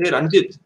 Hey Ranjit,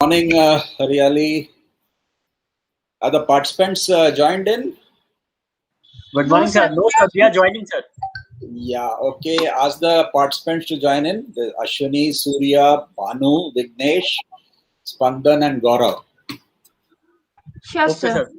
Morning, really. Are the participants joined in? Good No, morning, sir. sir. No, sir. We are joining, sir. Yeah, okay. Ask the participants to join in. The Ashwini, Surya, Banu, Vignesh, Spandan, and Gaurav. Sure, Okay, sir. sir.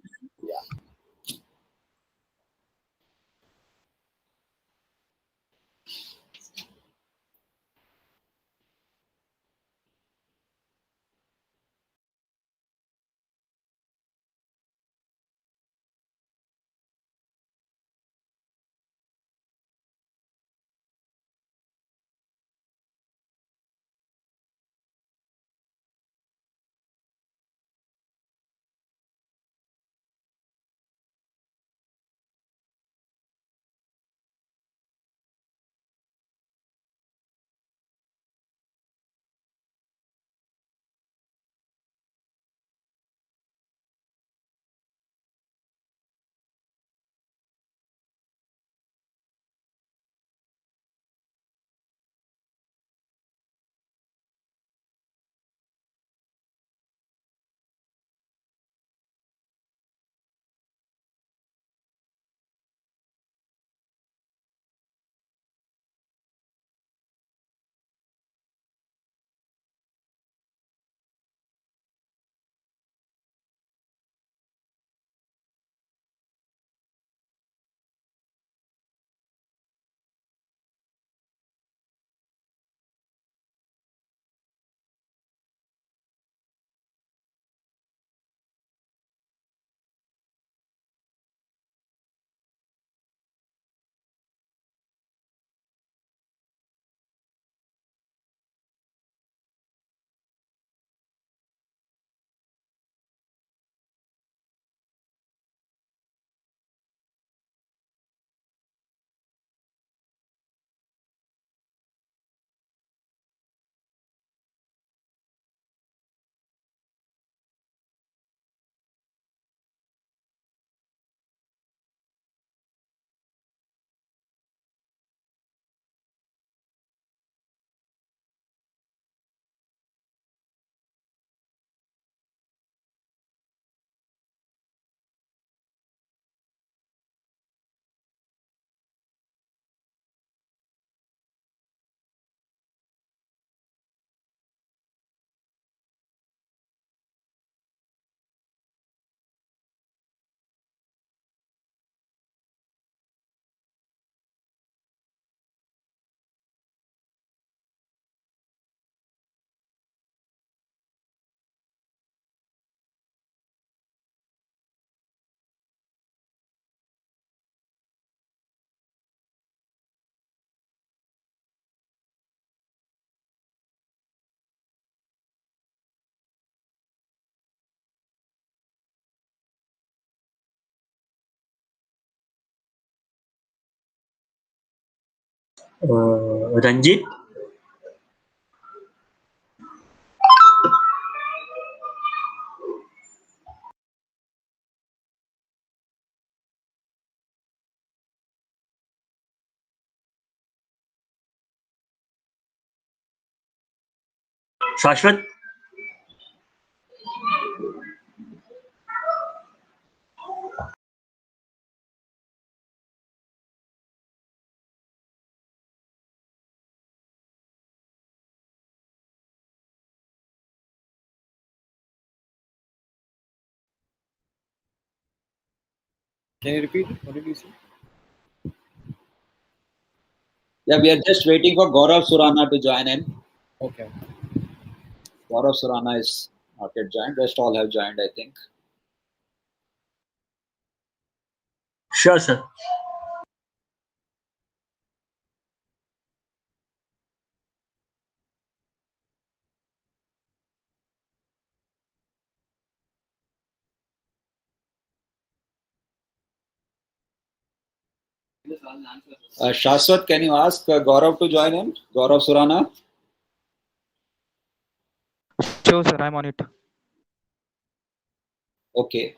Ranjit. Shashwat. Can you repeat? What did you say? Yeah, we are just waiting for Gaurav Surana to join in. Okay. Gaurav Surana is not yet joined. Rest all have joined, I think. Sure, sir. Shashwat, can you ask Gaurav to join in? Gaurav Surana? Sure, sir. I'm on it. Okay.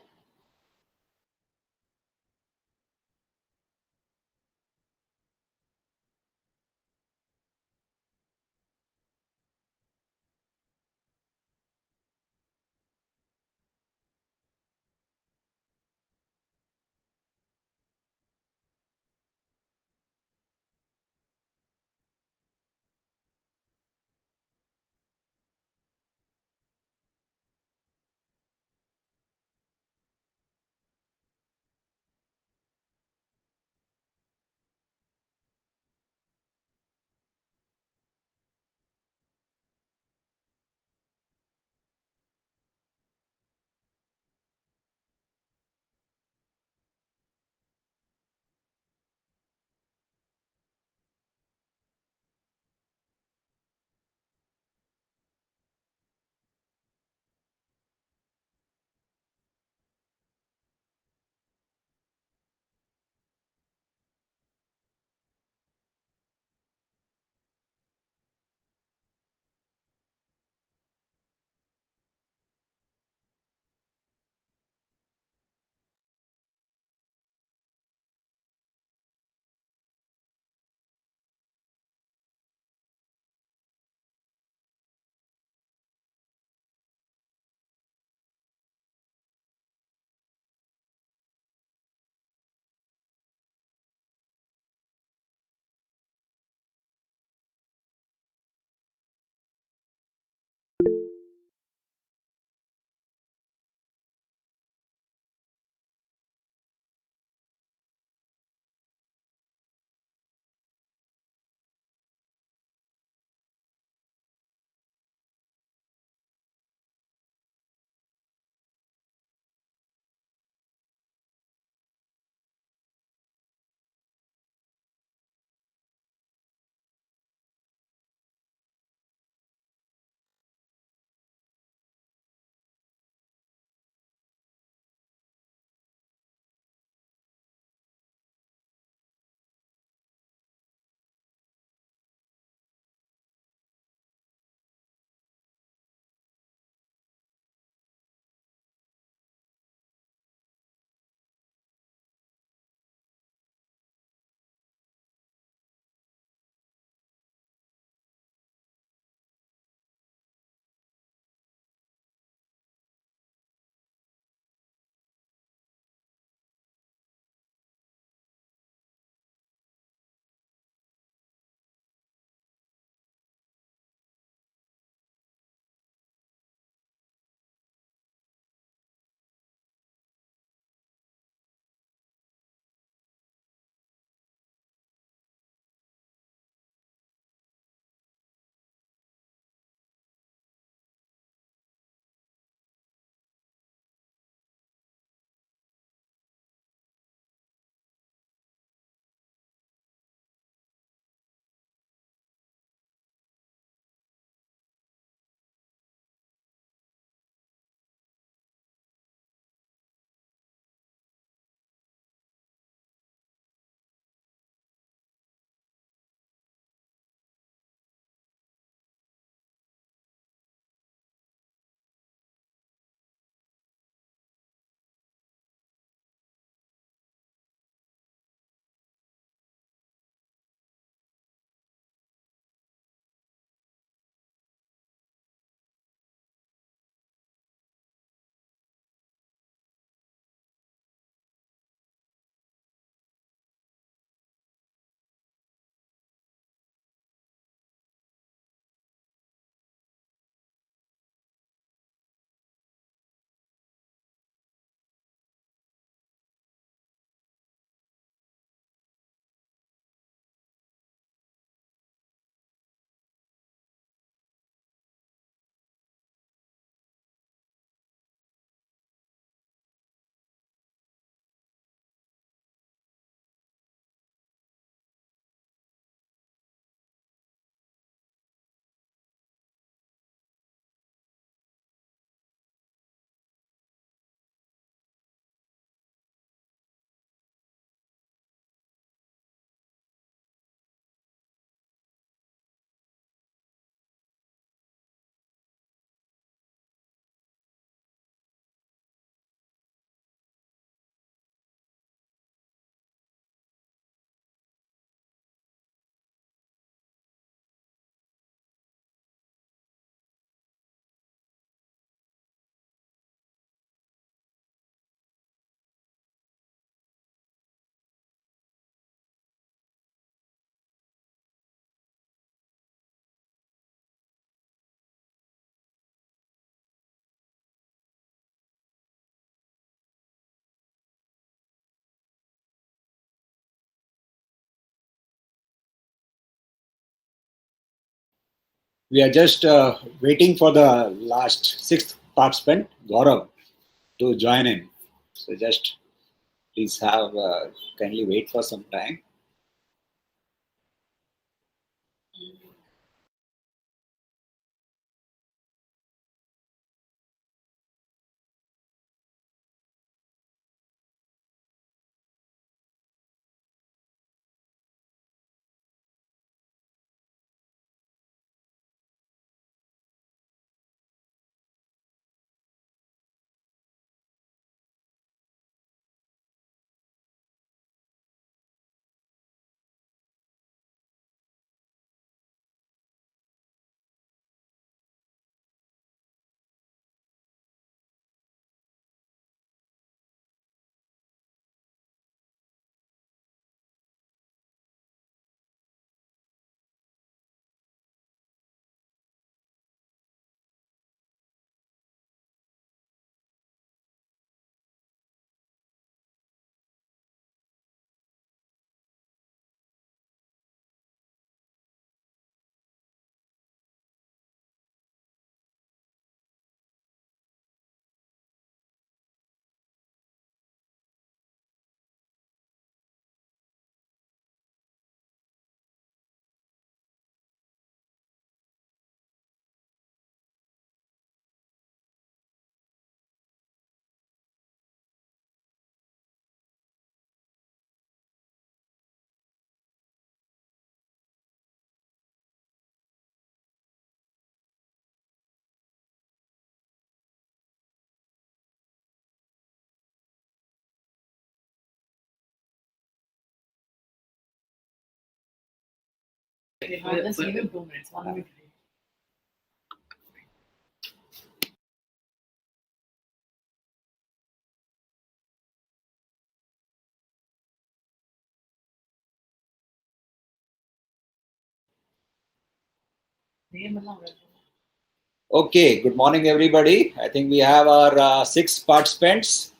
We are just waiting for the last sixth participant, Gaurav, to join in. So just please have kindly wait for some time. Okay, good morning, everybody. I think we have our six participants,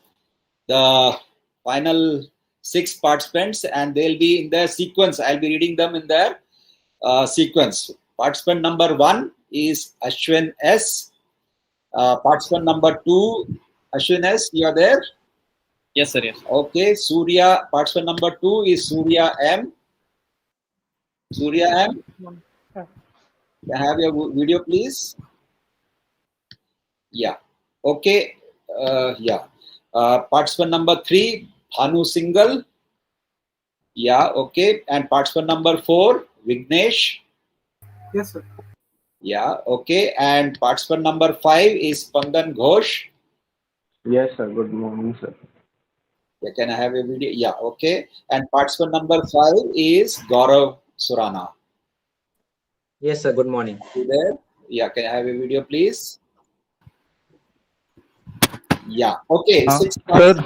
the final six participants, and they'll be in their sequence. I'll be reading them in their sequence. Participant number 1 is Ashwin S. Participant number 2, Ashwin S. You are there? Yes, sir. Yes. Okay, Surya. Participant number 2 is Surya M. Surya M. Can I have your video, please? Yeah. Okay. Yeah. Participant number 3, Bhanu Singhal. Yeah. Okay. And participant number 4, Vignesh. Yes, sir. Yeah. Okay. And participant number 5 is Spandan Ghosh. Yes, sir. Good morning, sir. Yeah. Can I have a video? Yeah. Okay. And participant number 5 is Gaurav Surana. Yes, sir. Good morning. You there? Yeah. Can I have a video, please? Yeah. Okay. Sir,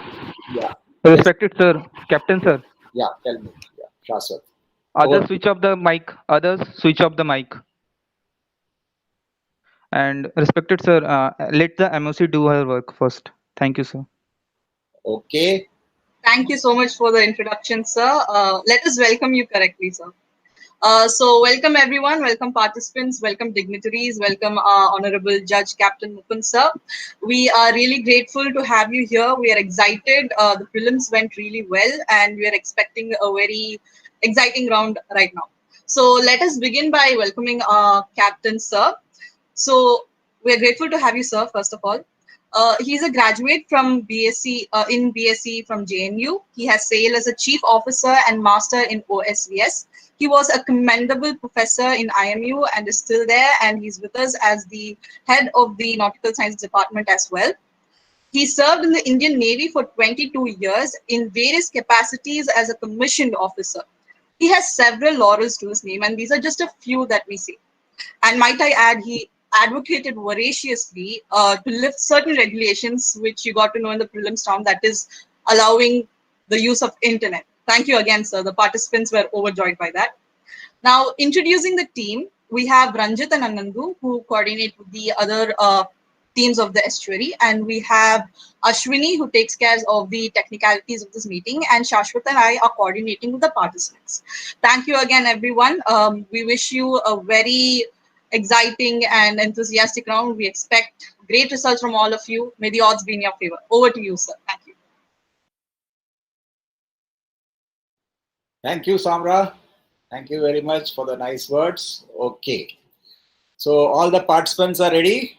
Yeah. respected sir, Captain sir. Yeah. Tell me. Yeah. Shaswat. Others switch off the mic. Others switch off the mic. And respected sir, let the MOC do her work first. Thank you, sir. Okay. Thank you so much for the introduction, sir. Let us welcome you correctly, sir. So welcome everyone, welcome participants, welcome dignitaries, welcome Honorable Judge Captain Mukund sir. We are really grateful to have you here. We are excited. The prelims went really well and we are expecting a very exciting round right now. So let us begin by welcoming Captain sir. So we are grateful to have you, sir, first of all. He's a graduate from BSc in BSc from JNU. He has sailed as a chief officer and master in OSVS. He was a commendable professor in IMU and is still there, and he's with us as the head of the Nautical Science Department as well. He served in the Indian Navy for 22 years in various capacities as a commissioned officer. He has several laurels to his name, and these are just a few that we see. And might I add, he advocated voraciously to lift certain regulations, which you got to know in the prelims round, that is allowing the use of internet. Thank you again, sir. The participants were overjoyed by that. Now, introducing the team, we have Ranjit and Anandu, who coordinate with the other teams of the estuary, and we have Ashwini, who takes care of the technicalities of this meeting, and Shashwat and I are coordinating with the participants. Thank you again, everyone. We wish you a very exciting and enthusiastic round. We expect great results from all of you. May the odds be in your favor. Over to you, sir. Thank you. Thank you, Samra. Thank you very much for the nice words. Okay. So all the participants are ready?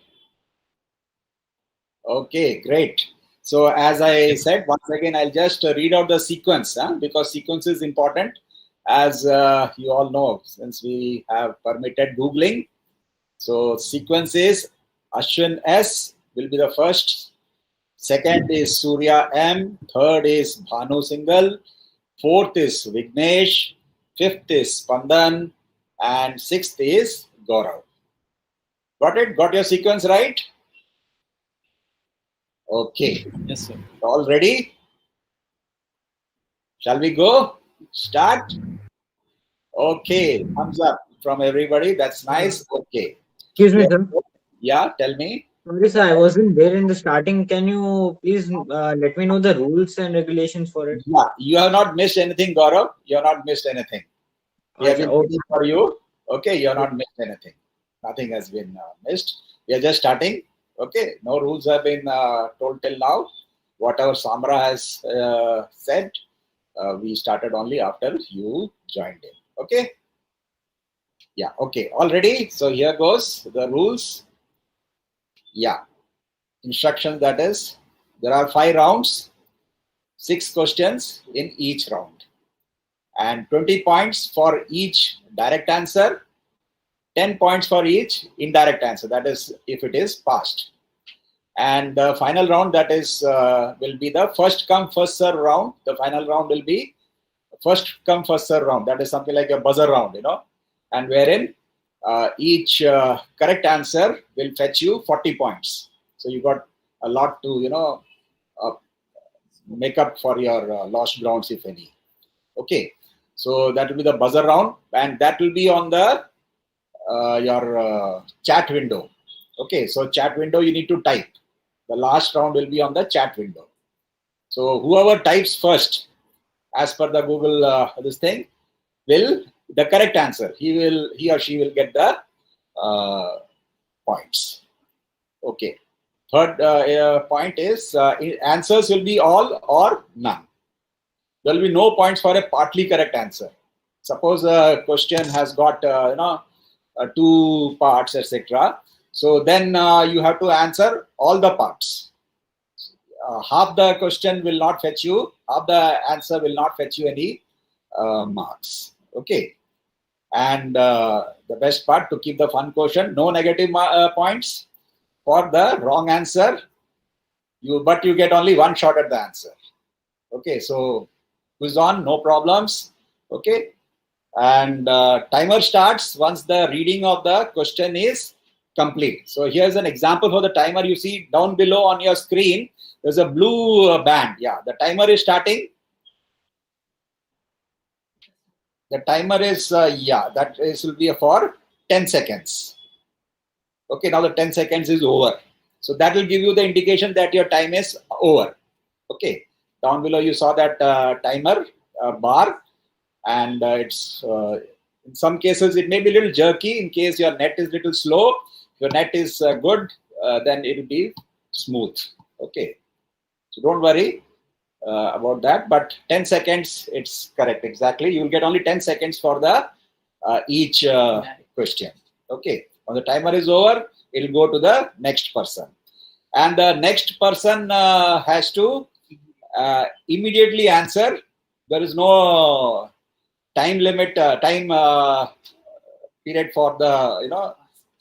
Okay, great. So as I said, once again, I'll just read out the sequence because sequence is important. As you all know, since we have permitted Googling. So sequence is Ashwin S will be the first. Second is Surya M. Third is Bhanu Singhal. Fourth is Vignesh. Fifth is Spandan. And sixth is Gaurav. Got it? Got your sequence right? Okay. Yes, sir. All ready? Shall we go? Start? Okay. Thumbs up from everybody. That's nice. Okay. Excuse me, sir. Yeah, tell me. Sorry, sir, I wasn't there in the starting. Can you please let me know the rules and regulations for it? Yeah, you have not missed anything, Gaurav. You have not missed anything. We have been waiting for you. Okay, you have not missed anything. Nothing has been missed. We are just starting. Okay, no rules have been told till now. Whatever Samra has said, we started only after you joined in. Okay. Yeah. Okay. All ready. So here goes the rules. Yeah. Instructions. That is, there are 5 rounds, 6 questions in each round, and 20 points for each direct answer. 10 points for each indirect answer, that is if it is passed. And the final round, that is will be the first come first serve round. The final round will be first come first serve round. That is something like a buzzer round, and wherein each correct answer will fetch you 40 points. So you got a lot to make up for your lost grounds, if any. Okay, so that will be the buzzer round, and that will be on the your chat window. Okay, so chat window you need to type. The last round will be on the chat window. So whoever types first, as per the Google this thing, will the correct answer. He or she will get the points. Okay. Third point is answers will be all or none. There will be no points for a partly correct answer. Suppose a question has got 2 parts, etc. So then you have to answer all the parts. Half the question will not fetch you, half the answer will not fetch you any marks. Okay. And the best part, to keep the fun quotient, no negative points for the wrong answer. But you get only 1 shot at the answer. Okay, so quiz on, no problems. Okay, and timer starts once the reading of the question is complete. So here's an example for the timer. You see down below on your screen, there's a blue band. Yeah, the timer is starting. The timer is, will be for 10 seconds. Okay, now the 10 seconds is over. So that will give you the indication that your time is over. Okay, down below you saw that timer bar, and it's in some cases it may be a little jerky. In case your net is little slow, if your net is good, then it will be smooth. Okay, so don't worry about that, but 10 seconds it's correct exactly. You will get only 10 seconds for the each question. Okay, when the timer is over, it will go to the next person, and the next person has to immediately answer. There is no time limit, time period for the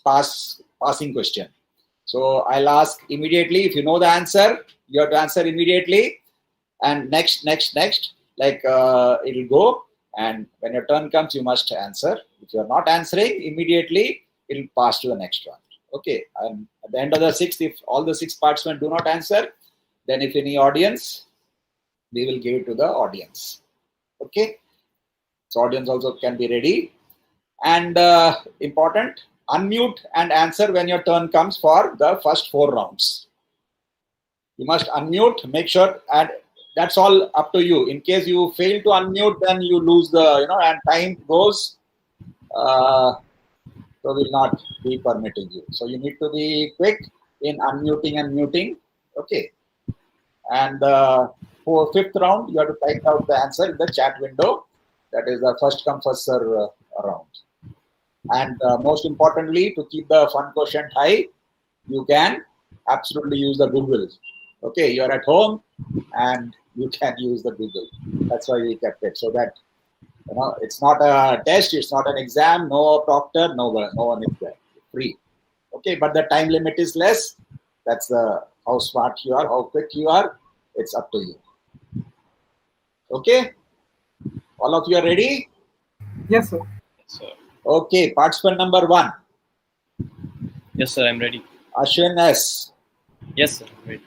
passing question. So I'll ask immediately. If you know the answer, you have to answer immediately. And next, like it will go. And when your turn comes, you must answer. If you are not answering immediately, it will pass to the next one. Okay. And at the end of the 6th, if all the 6 participants do not answer, then if any audience, we will give it to the audience. Okay. So audience also can be ready. And important, unmute and answer when your turn comes for the first 4 rounds. You must unmute, make sure, and that's all up to you. In case you fail to unmute, then you lose the, and time goes. So we'll not be permitting you. So you need to be quick in unmuting and muting. Okay. And for fifth round, you have to type out the answer in the chat window. That is the first come first serve round. And most importantly, to keep the fun quotient high, you can absolutely use the Google. Okay, you're at home and you can use the Google. That's why we kept it, so that it's not a test, it's not an exam, no proctor, no one is there. Free. Okay, but the time limit is less. That's how smart you are, how quick you are. It's up to you. Okay, all of you are ready? Yes, sir. Yes, sir. Okay, participant number 1. Yes, sir. I'm ready. Ashwin S. Yes, sir. I'm ready.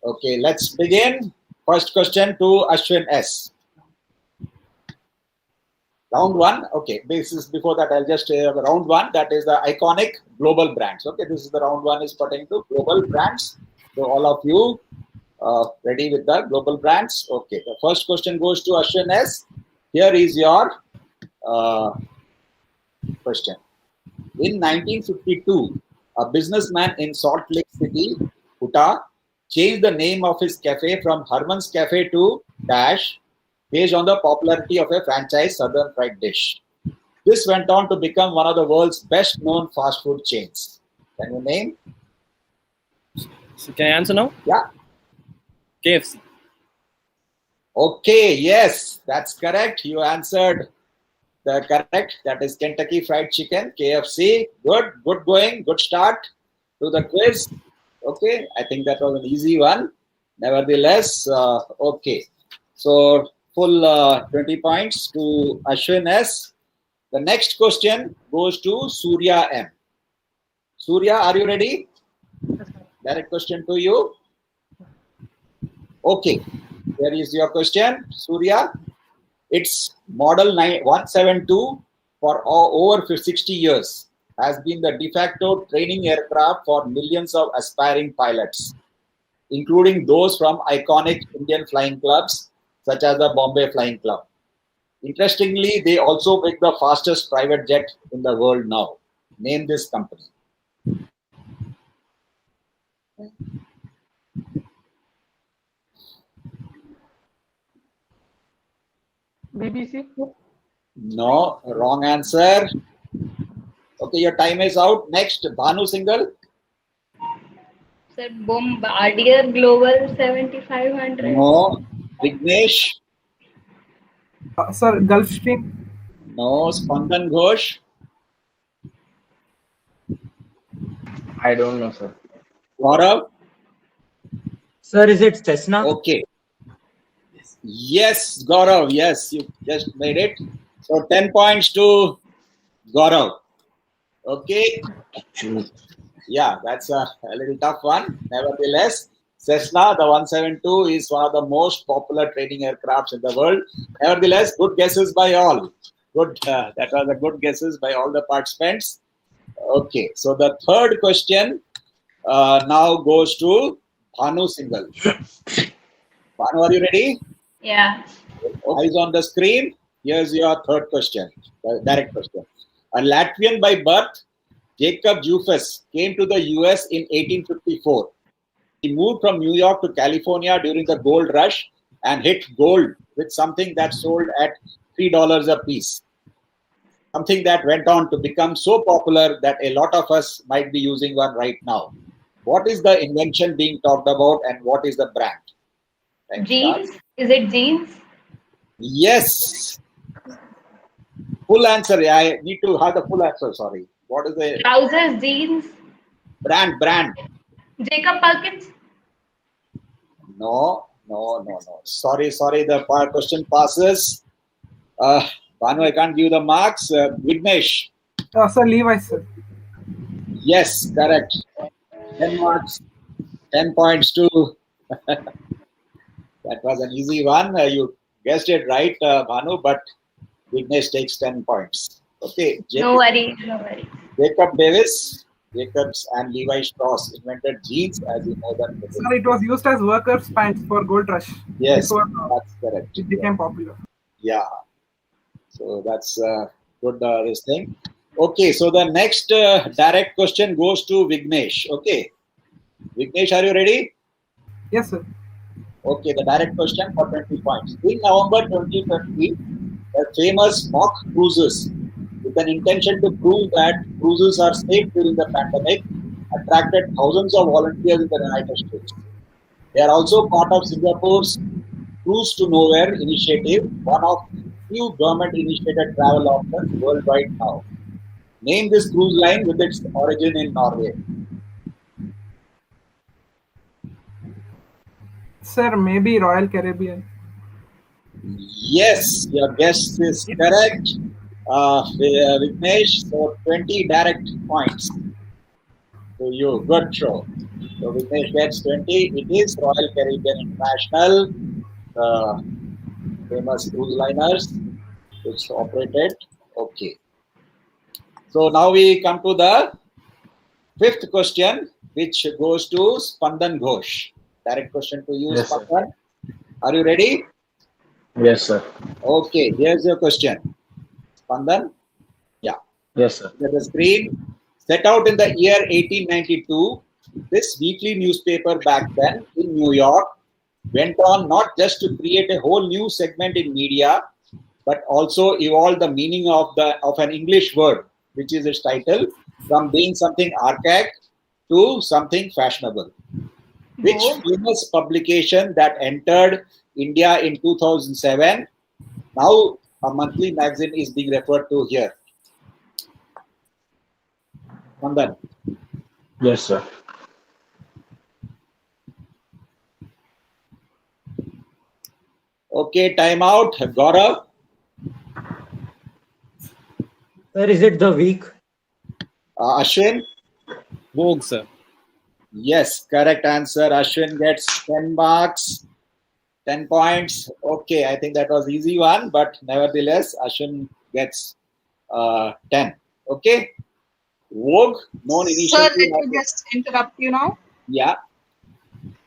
Okay, let's begin. First question to Ashwin S. Round 1. Okay, this is before that. I'll just round 1. That is the iconic global brands. Okay, this is the round 1 is pertaining to global brands. So all of you ready with the global brands? Okay, the first question goes to Ashwin S. Here is your question. In 1952, a businessman in Salt Lake City, Utah, changed the name of his cafe from Herman's Cafe to Dash, based on the popularity of a franchise Southern fried dish. This went on to become one of the world's best known fast food chains. Can you name? So can I answer now? Yeah. KFC. Okay, yes, that's correct. You answered the correct. That is Kentucky Fried Chicken, KFC. Good going. Good start to the quiz. Okay, I think that was an easy one. Nevertheless, okay. So full 20 points to Ashwin S. The next question goes to Surya M. Surya, are you ready? Direct question to you. Okay, here is your question, Surya. It's model 172 for over 60 years. Has been the de facto training aircraft for millions of aspiring pilots, including those from iconic Indian flying clubs such as the Bombay Flying Club. Interestingly, they also make the fastest private jet in the world now. Name this company. BBC. No, wrong answer. Okay, your time is out. Next, Bhanu Singhal. Sir, Bombardier Global 7500. No. Vignesh. Sir, Gulfstream. No. Spandan Ghosh. I don't know, sir. Gaurav. Sir, is it Cessna? Okay. Yes, Gaurav. Yes, you just made it. So 10 points to Gaurav. Okay. Yeah, that's a little tough one. Nevertheless, Cessna, the 172, is one of the most popular training aircrafts in the world. Nevertheless, good guesses by all. Good. That was a good guesses by all the participants. Okay, so the third question now goes to Bhanu Singhal. Bhanu, are you ready? Yeah. Eyes on the screen. Here's your third question, direct question. A Latvian by birth, Jacob Jufus came to the US in 1854. He moved from New York to California during the gold rush and hit gold with something that sold at $3 a piece. Something that went on to become so popular that a lot of us might be using one right now. What is the invention being talked about and what is the brand? Thanks, Jeans? Is it jeans? Yes. Full answer. I need to have the full answer. Sorry. What is the Trousers, jeans? brand? Jacob Perkins? No. Sorry. The question passes. Bhanu, I can't give the marks. Vignesh. Sir, Levi's, sir. Yes, correct. 10 marks. 10 points to. That was an easy one. You guessed it right, Bhanu, but Vignesh takes 10 points. Okay. No worries. Jacob Davis, Jacobs and Levi Strauss invented jeans as you know them. Sir, it was used as workers' pants for gold rush. Yes, Before that's correct. it became popular. Yeah. So that's good, this thing. Okay, so the next direct question goes to Vignesh. Okay, Vignesh, are you ready? Yes, sir. Okay, the direct question for 20 points. In November 2020, the famous mock cruises, with an intention to prove that cruises are safe during the pandemic, attracted thousands of volunteers in the United States. They are also part of Singapore's Cruise to Nowhere initiative, one of few government-initiated travel options worldwide now. Name this cruise line with its origin in Norway. Sir, maybe Royal Caribbean. Yes, your guess is correct. Vignesh, so 20 direct points to you. Good throw. So Vignesh gets 20. It is Royal Caribbean International, the famous cruise liners which operated. Okay. So now we come to the fifth question, which goes to Spandan Ghosh. Direct question to you, Yes, sir. Spandan. Are you ready? Yes, sir. Okay, here's your question. Spandan? Yeah. Yes, sir. Look at the screen. Set out in the year 1892, this weekly newspaper back then in New York went on not just to create a whole new segment in media, but also evolve the meaning of an English word, which is its title, from being something archaic to something fashionable. Which famous publication that entered India in 2007, now a monthly magazine, is being referred to here? Nandan. Yes, sir. Okay, time out. Gaurav. Sir, is it The Week? Ashwin. Vogue, sir. Yes, correct answer. Ashwin gets 10 marks, 10 points. Okay, I think that was easy one, but nevertheless, Ashwin gets 10. Okay. Vogue, known initially. Sir, let me just interrupt you now. Yeah.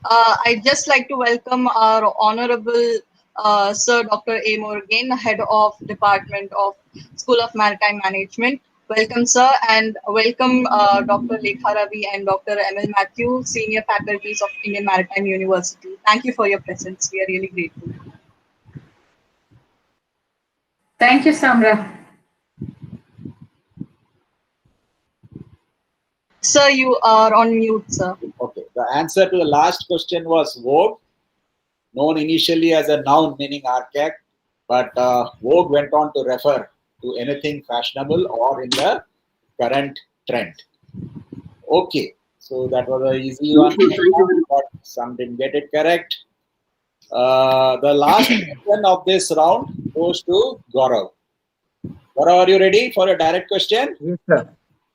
I'd just like to welcome our Honorable Sir Dr. A. Morgan, Head of Department of School of Maritime Management. Welcome, sir, and welcome Dr. Lekha Ravi and Dr. M.L. Matthew, Senior Faculties of Indian Maritime University. Thank you for your presence. We are really grateful. Thank you, Samra. Sir, you are on mute, sir. Okay. The answer to the last question was vogue, known initially as a noun meaning archaic, but vogue went on to refer to anything fashionable or in the current trend. Okay. So that was an easy one, but some didn't get it correct. The last question of this round goes to Gaurav. Gaurav, are you ready for a direct question? Yes, sir.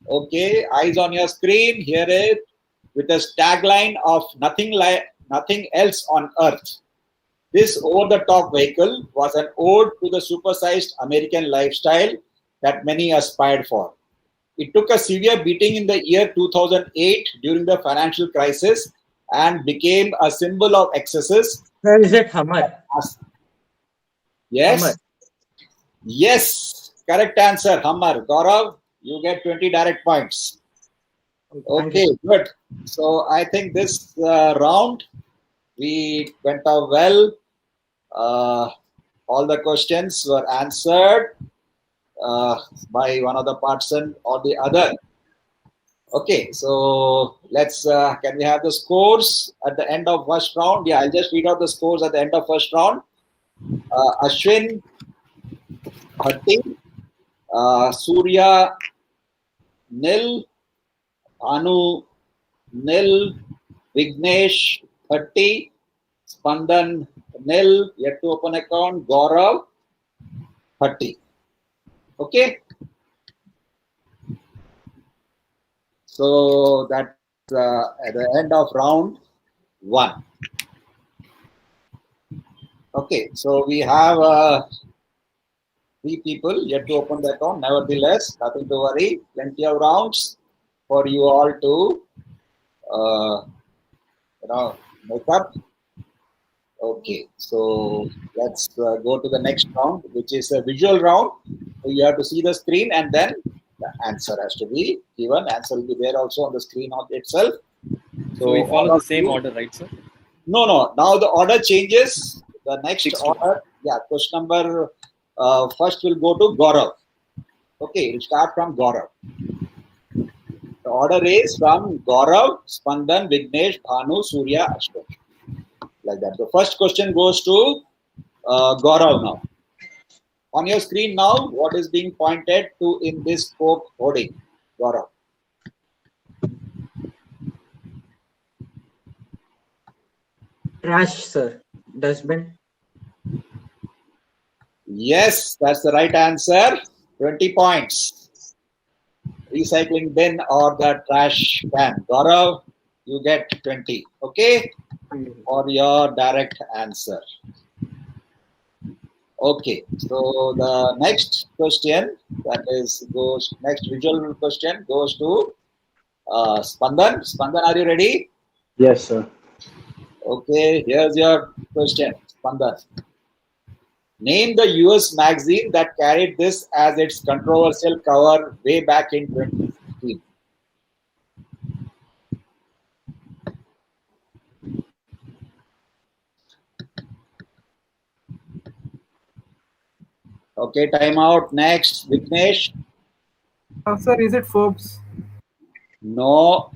Okay, eyes on your screen. Here it with a tagline of nothing else on earth. This over-the-top vehicle was an ode to the supersized American lifestyle that many aspired for. It took a severe beating in the year 2008 during the financial crisis and became a symbol of excesses. Sir, is it Hummer? Yes? Hummer. Yes, correct answer, Hummer. Gaurav, you get 20 direct points. Okay, good. So I think this round we went out well. All the questions were answered by one of the person or the other. Okay, so let's can we have the scores at the end of first round? Yeah, I'll just read out the scores at the end of first round. Ashwin 30, Surya nil, Anu nil, Vignesh 30, Spandan nil, yet to open account, Gaurav 30. Okay. So that's at the end of round 1. Okay, so we have 3 people yet to open the account. Nevertheless, nothing to worry. Plenty of rounds for you all to make up. Okay, so let's go to the next round, which is a visual round. So you have to see the screen and then The answer has to be given. Answer will be there also on the screen of itself. So we all follow the of same you- order, right, sir? No. Now the order changes. The next 6 to order, question number first will go to Gaurav. Okay, we'll start from Gaurav. The order is from Gaurav, Spandan, Vignesh, Bhanu, Surya, Ashwin. Like that. The first question goes to Gaurav now. On your screen now, what is being pointed to in this spoke hoarding? Gaurav. Trash, sir. Dustbin. Yes, that's the right answer. 20 points. Recycling bin or the trash can. Gaurav, you get 20. Okay? For your direct answer. Okay, so the next question next visual question goes to Spandan. Spandan, are you ready? Yes, sir. Okay, here's your question, Spandan. Name the US magazine that carried this as its controversial cover way back in 2016. Okay, time out. Next, Vignesh. Sir, is it Forbes? No.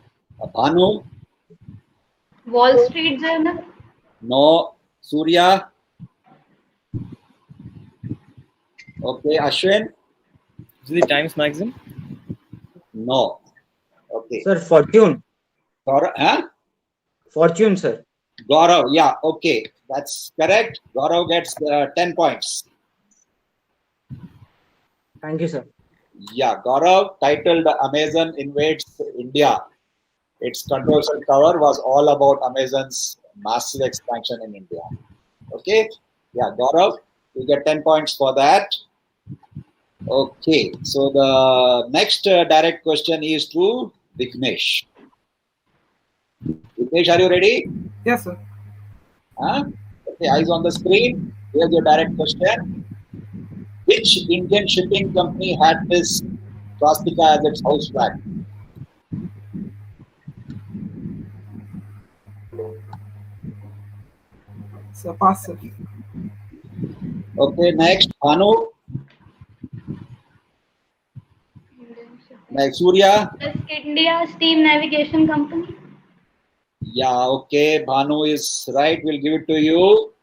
Bhanu. Wall Street Journal. No. Surya. Okay, Ashwin. Is it the Times Magazine? No. Okay. Sir, Fortune. Gaurav, huh? Fortune, sir. Gaurav, yeah, okay. That's correct. Gaurav gets 10 points. Thank you, sir. Yeah, Gaurav, titled Amazon Invades India. Its controversial cover was all about Amazon's massive expansion in India. Okay, yeah, Gaurav, you get 10 points for that. Okay, so the next direct question is to Vignesh. Vignesh, are you ready? Yes, sir. Huh? Okay, eyes on the screen. Here's your direct question. Which Indian shipping company had this swastika as its house flag? So pass, sir. Okay, next, Bhanu. Next, Surya. West India Steam Navigation Company. Yeah, okay, Bhanu is right. We'll give it to you.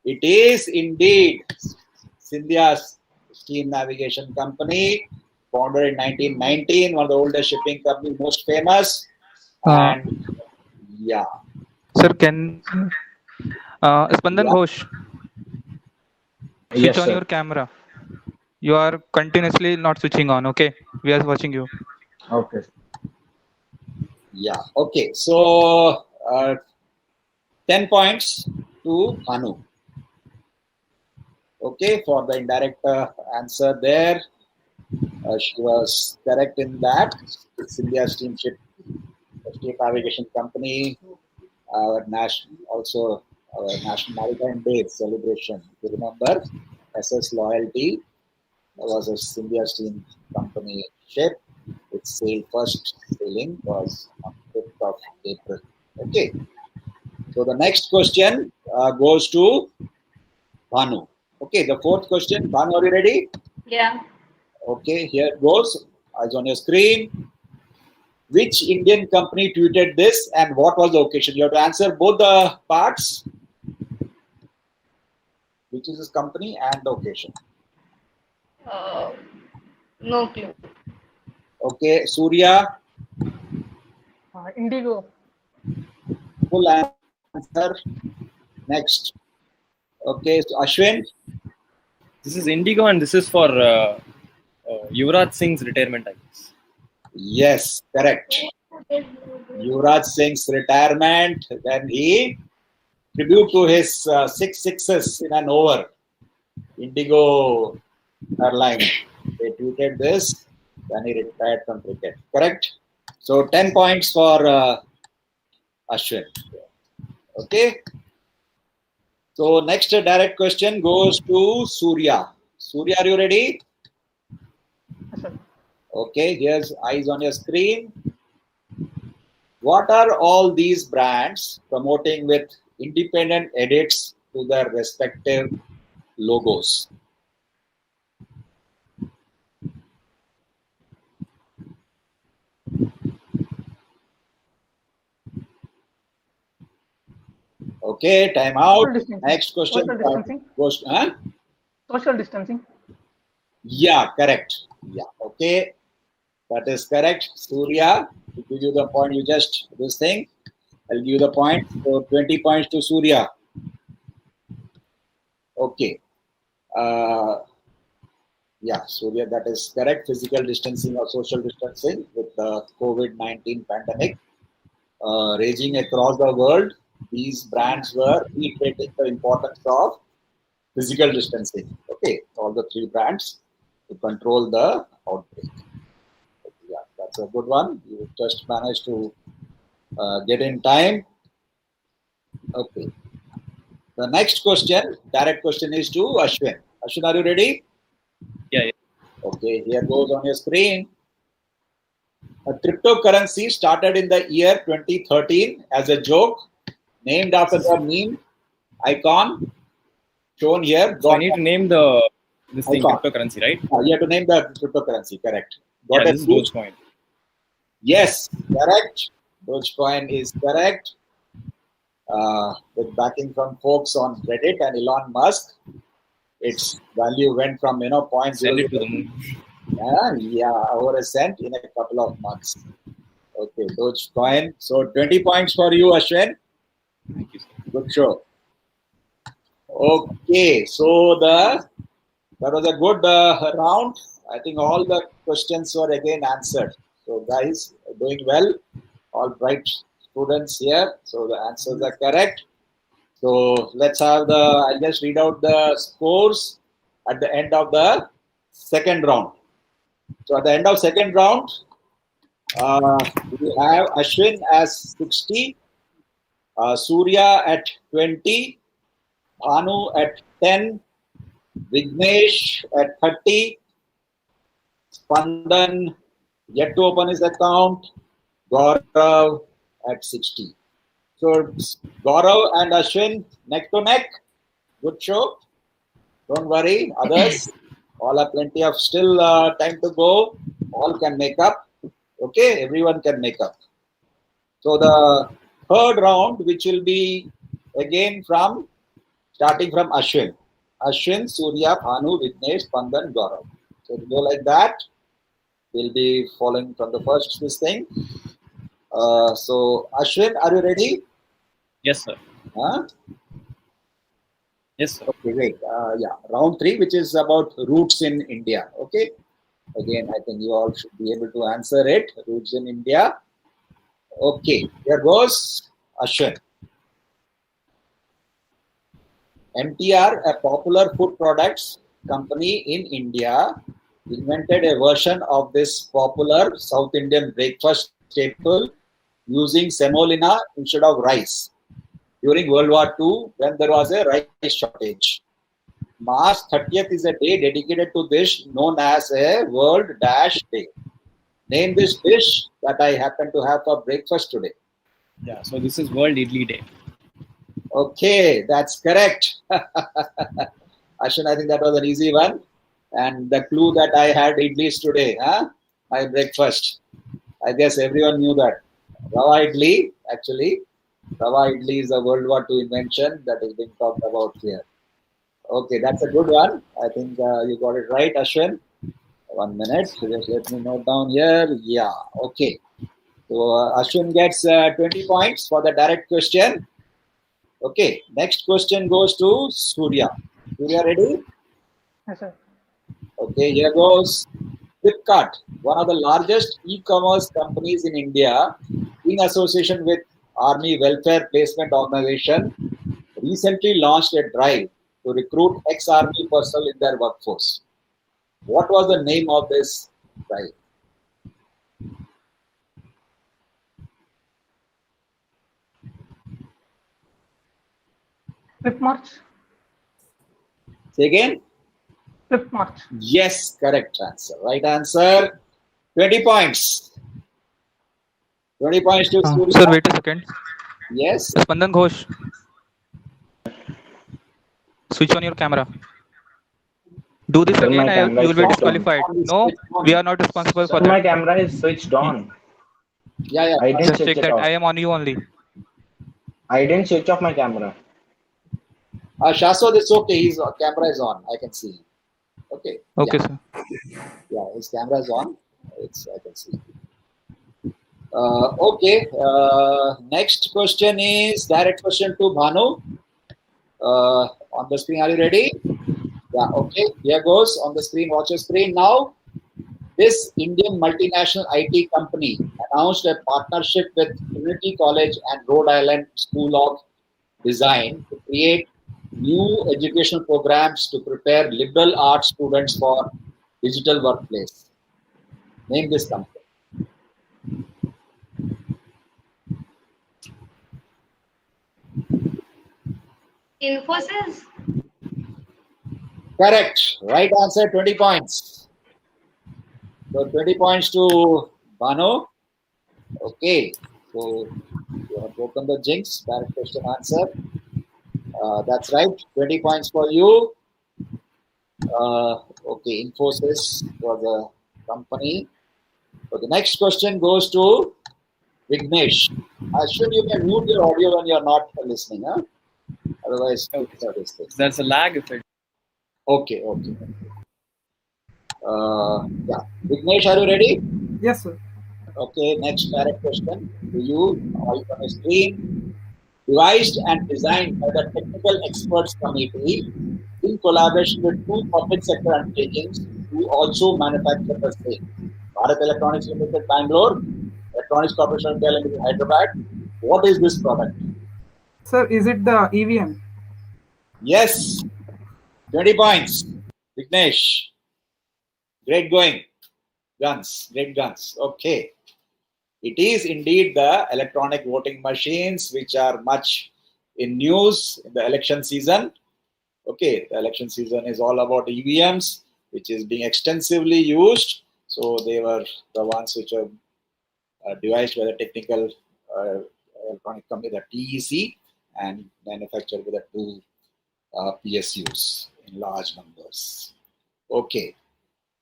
It is indeed Scindia's Steam Navigation Company, founded in 1919, one of the oldest shipping companies, most famous. And yeah, Sir, can Spandan Yeah. Ghosh switch Yes, on sir. your camera? You are continuously not switching on. Okay, we are watching you. Okay. yeah. Okay, so 10 points to Bhanu. Okay, for the indirect answer there. She was correct in that. It's India's steamship navigation company. Our national Maritime Day celebration. If you remember, SS Loyalty was a India Steam Company ship. Its first sailing was on 5th of April. Okay. So the next question goes to Bhanu. Okay, the fourth question. Bhanu, are you ready? Yeah. Okay, here it goes. Eyes on your screen. Which Indian company tweeted this and what was the occasion? You have to answer both the parts. Which is this company and the occasion. No clue. Okay, Surya, Indigo. full answer. Next. Okay, so Ashwin. This is Indigo and this is for Yuvraj Singh's retirement, I guess. Yes, correct. Yuvraj Singh's retirement, then he tribute to his 6 sixes in an over. Indigo airline. They tweeted this, then he retired from cricket. Correct? So 10 points for Ashwin. Okay. So next direct question goes to Surya. Surya, are you ready? Yes, sir. Okay, here's eyes on your screen. What are all these brands promoting with independent edits to their respective logos? Okay, time out. Social distancing. Next question. Social distancing. Huh? Social distancing. Yeah, correct. Yeah, okay. That is correct. Surya, to give you the point, you just this thing. I'll give you the point. So 20 points to Surya. Okay. Yeah, Surya, that is correct. Physical distancing or social distancing with the COVID-19 pandemic raging across the world. These brands were reiterating the importance of physical distancing. Okay, all the three brands to control the outbreak. Yeah, that's a good one. You just managed to get in time. Okay. The next question, direct question, is to Ashwin. Ashwin, are you ready? Yeah. Okay, here goes on your screen. A cryptocurrency started in the year 2013 as a joke, named after the meme icon shown here. So I need to name this thing cryptocurrency, right? You have to name the cryptocurrency, correct. Yeah, this is Dogecoin. Yes, correct. Dogecoin is correct. With backing from folks on Reddit and Elon Musk, its value went from point Send it to the moon. over a cent in a couple of months. Okay, Dogecoin. So 20 points for you, Ashwin. Thank you, sir. Good show. Okay, so that was a good round. I think all the questions were again answered. So guys, doing well. All bright students here. So the answers are correct. So let's have I'll just read out the scores at the end of the second round. So at the end of second round, we have Ashwin as 60, Surya at 20, Bhanu at 10, Vignesh at 30, Spandan yet to open his account, Gaurav at 60. So Gaurav and Ashwin neck to neck. Good show. Don't worry, others all have plenty of still time to go. All can make up. Okay, everyone can make up. So the third round, which will be again starting from Ashwin. Ashwin, Surya, Bhanu, Vignesh, Spandan, Gaurav. So to go like that, we'll be following from the first this thing. So Ashwin, are you ready? Yes, sir. Huh? Yes, sir. Okay, great. Yeah, round 3, which is about roots in India. Okay. Again, I think you all should be able to answer it. Roots in India. Okay, here goes Ashwin. MTR, a popular food products company in India, invented a version of this popular South Indian breakfast staple using semolina instead of rice during World War II when there was a rice shortage. March 30th is a day dedicated to this known as a World Dash Day. Name this dish that I happen to have for breakfast today. Yeah, so this is World Idli Day. Okay, that's correct. Ashwin, I think that was an easy one. And the clue that I had idlis today, my breakfast. I guess everyone knew that. Rava idli, actually. Rava idli is a World War II invention that is being talked about here. Okay, that's a good one. I think you got it right, Ashwin. 1 minute. Just let me note down here. Yeah, okay. So Ashwin gets 20 points for the direct question. Okay, next question goes to Surya. Surya, ready? Yes, sir. Okay, here goes Flipkart, one of the largest e-commerce companies in India, in association with Army Welfare Placement Organization, recently launched a drive to recruit ex-army personnel in their workforce. What was the name of this drive? Flip March. Say again? Flip March. Yes, correct answer. Right answer. 20 points. 20 points to Surya. Sir, wait a second. Yes. Spandan Ghosh. Switch on your camera. Do this Sir, my again, camera you is will be switched on. disqualified. No, we are not responsible Sir, for my that. camera is switched on. Yeah. I didn't Just switch check it that. off. I am on you only. I didn't switch off my camera. Shaswat, it's okay. His camera is on. I can see. Okay. Okay, Yeah. sir. Yeah, his camera is on. I can see. Okay. Next question is direct question to Bhanu. On the screen, are you ready? Yeah. Okay. Here goes on the screen. Watch your screen now. This Indian multinational IT company announced a partnership with Trinity College and Rhode Island School of Design to create new educational programs to prepare liberal arts students for digital workplace. Name this company. Infosys. Correct. Right answer, 20 points. So 20 points to Bano. Okay. So you have broken the jinx. Direct question answer. That's right. 20 points for you. Okay. Infosys was a company. So the next question goes to Vignesh. Should you can mute your audio when you're not listening, huh? Otherwise, There's a lag effect. Okay. Yeah. Vignesh, are you ready? Yes, sir. Okay, next direct question to you. All on the screen. Devised and designed by the Technical Experts Committee in collaboration with two public sector undertakings who also manufacture the same. Bharat Electronics Limited, Bangalore, Electronics Corporation of India Limited, Hyderabad. What is this product? Sir, is it the EVM? Yes, 20 points. Vignesh. Great going. Great guns. Okay. It is indeed the electronic voting machines which are much in news in the election season. Okay, the election season is all about EVMs, which is being extensively used. So they were the ones which are devised by the technical electronic company, the TEC, and manufactured by the two PSUs in large numbers. Okay,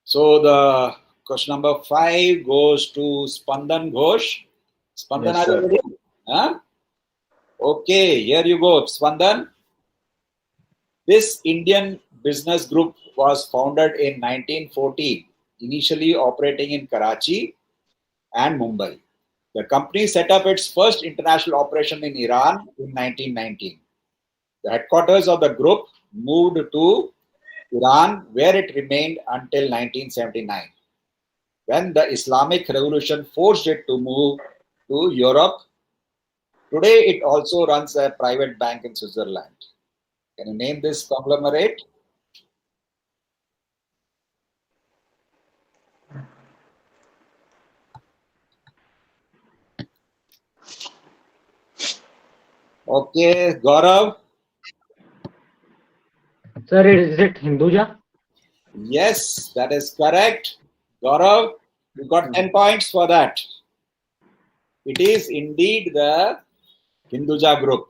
so the question number 5 goes to Spandan Ghosh. Spandan, Yes, are you ready? Huh? Okay, here you go, Spandan. This Indian business group was founded in 1914, initially operating in Karachi and Mumbai. The company set up its first international operation in Iran in 1919. The headquarters of the group moved to Iran, where it remained until 1979. When the Islamic Revolution forced it to move to Europe, today it also runs a private bank in Switzerland. Can you name this conglomerate? Okay, Gaurav. Sir, is it Hinduja? Yes, that is correct. Gaurav, you got 10 points for that. It is indeed the Hinduja Group.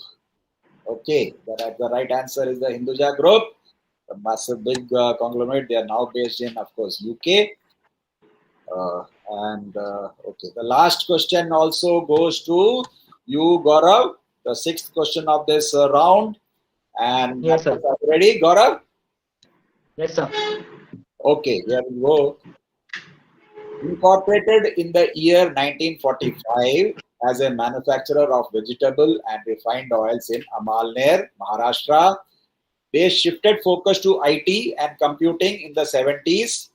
Okay, the right answer is the Hinduja Group, a massive big conglomerate. They are now based in, of course, UK. Okay, the last question also goes to you, Gaurav. The sixth question of this round. And Yes, sir. ready, Gaurav? Yes, sir. Okay, here we go. Incorporated in the year 1945 as a manufacturer of vegetable and refined oils in Amalner, Maharashtra, they shifted focus to IT and computing in the 70s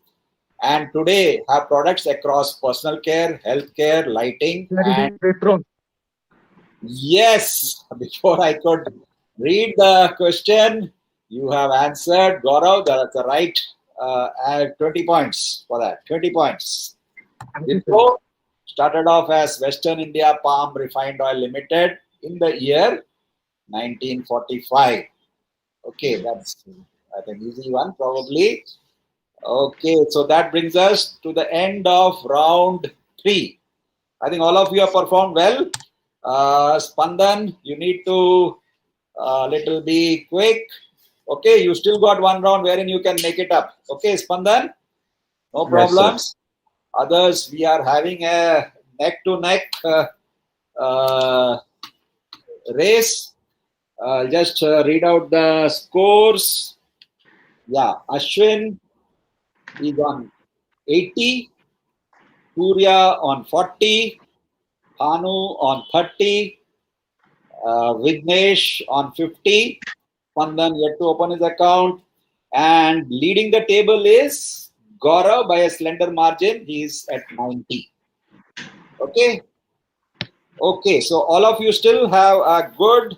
and today have products across personal care, healthcare, lighting, and yes, before I could read the question, you have answered, Gaurav. That's the right. 20 points for that. 20 points. Wipro started off as Western India Palm Refined Oil Limited in the year 1945. Okay, that's I think easy one probably. Okay, so that brings us to the end of round 3. I think all of you have performed well. Spandan, you need to little be quick. Okay, you still got one round wherein you can make it up. Okay, Spandan, no Yes, problems. Others, we are having a neck-to-neck race. Just read out the scores. Yeah, Ashwin is on 80, Surya on 40, Hanu on 30, Vignesh on 50, Pandan yet to open his account, and leading the table is Gaurav by a slender margin. He is at 90. Okay. Okay, so all of you still have a good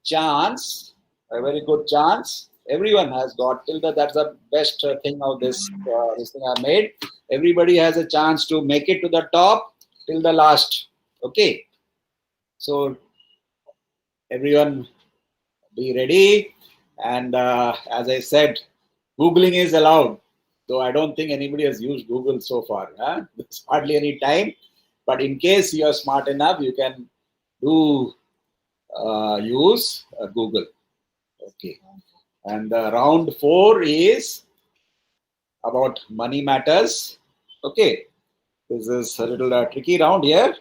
chance, a very good chance. Everyone has got till that's the best thing of this thing I made. Everybody has a chance to make it to the top till the last. Okay, so everyone be ready. And as I said, Googling is allowed, though I don't think anybody has used Google so far. There's hardly any time, but in case you are smart enough, you can do use Google. Okay, and round 4 is about money matters. Okay, this is a little tricky round here.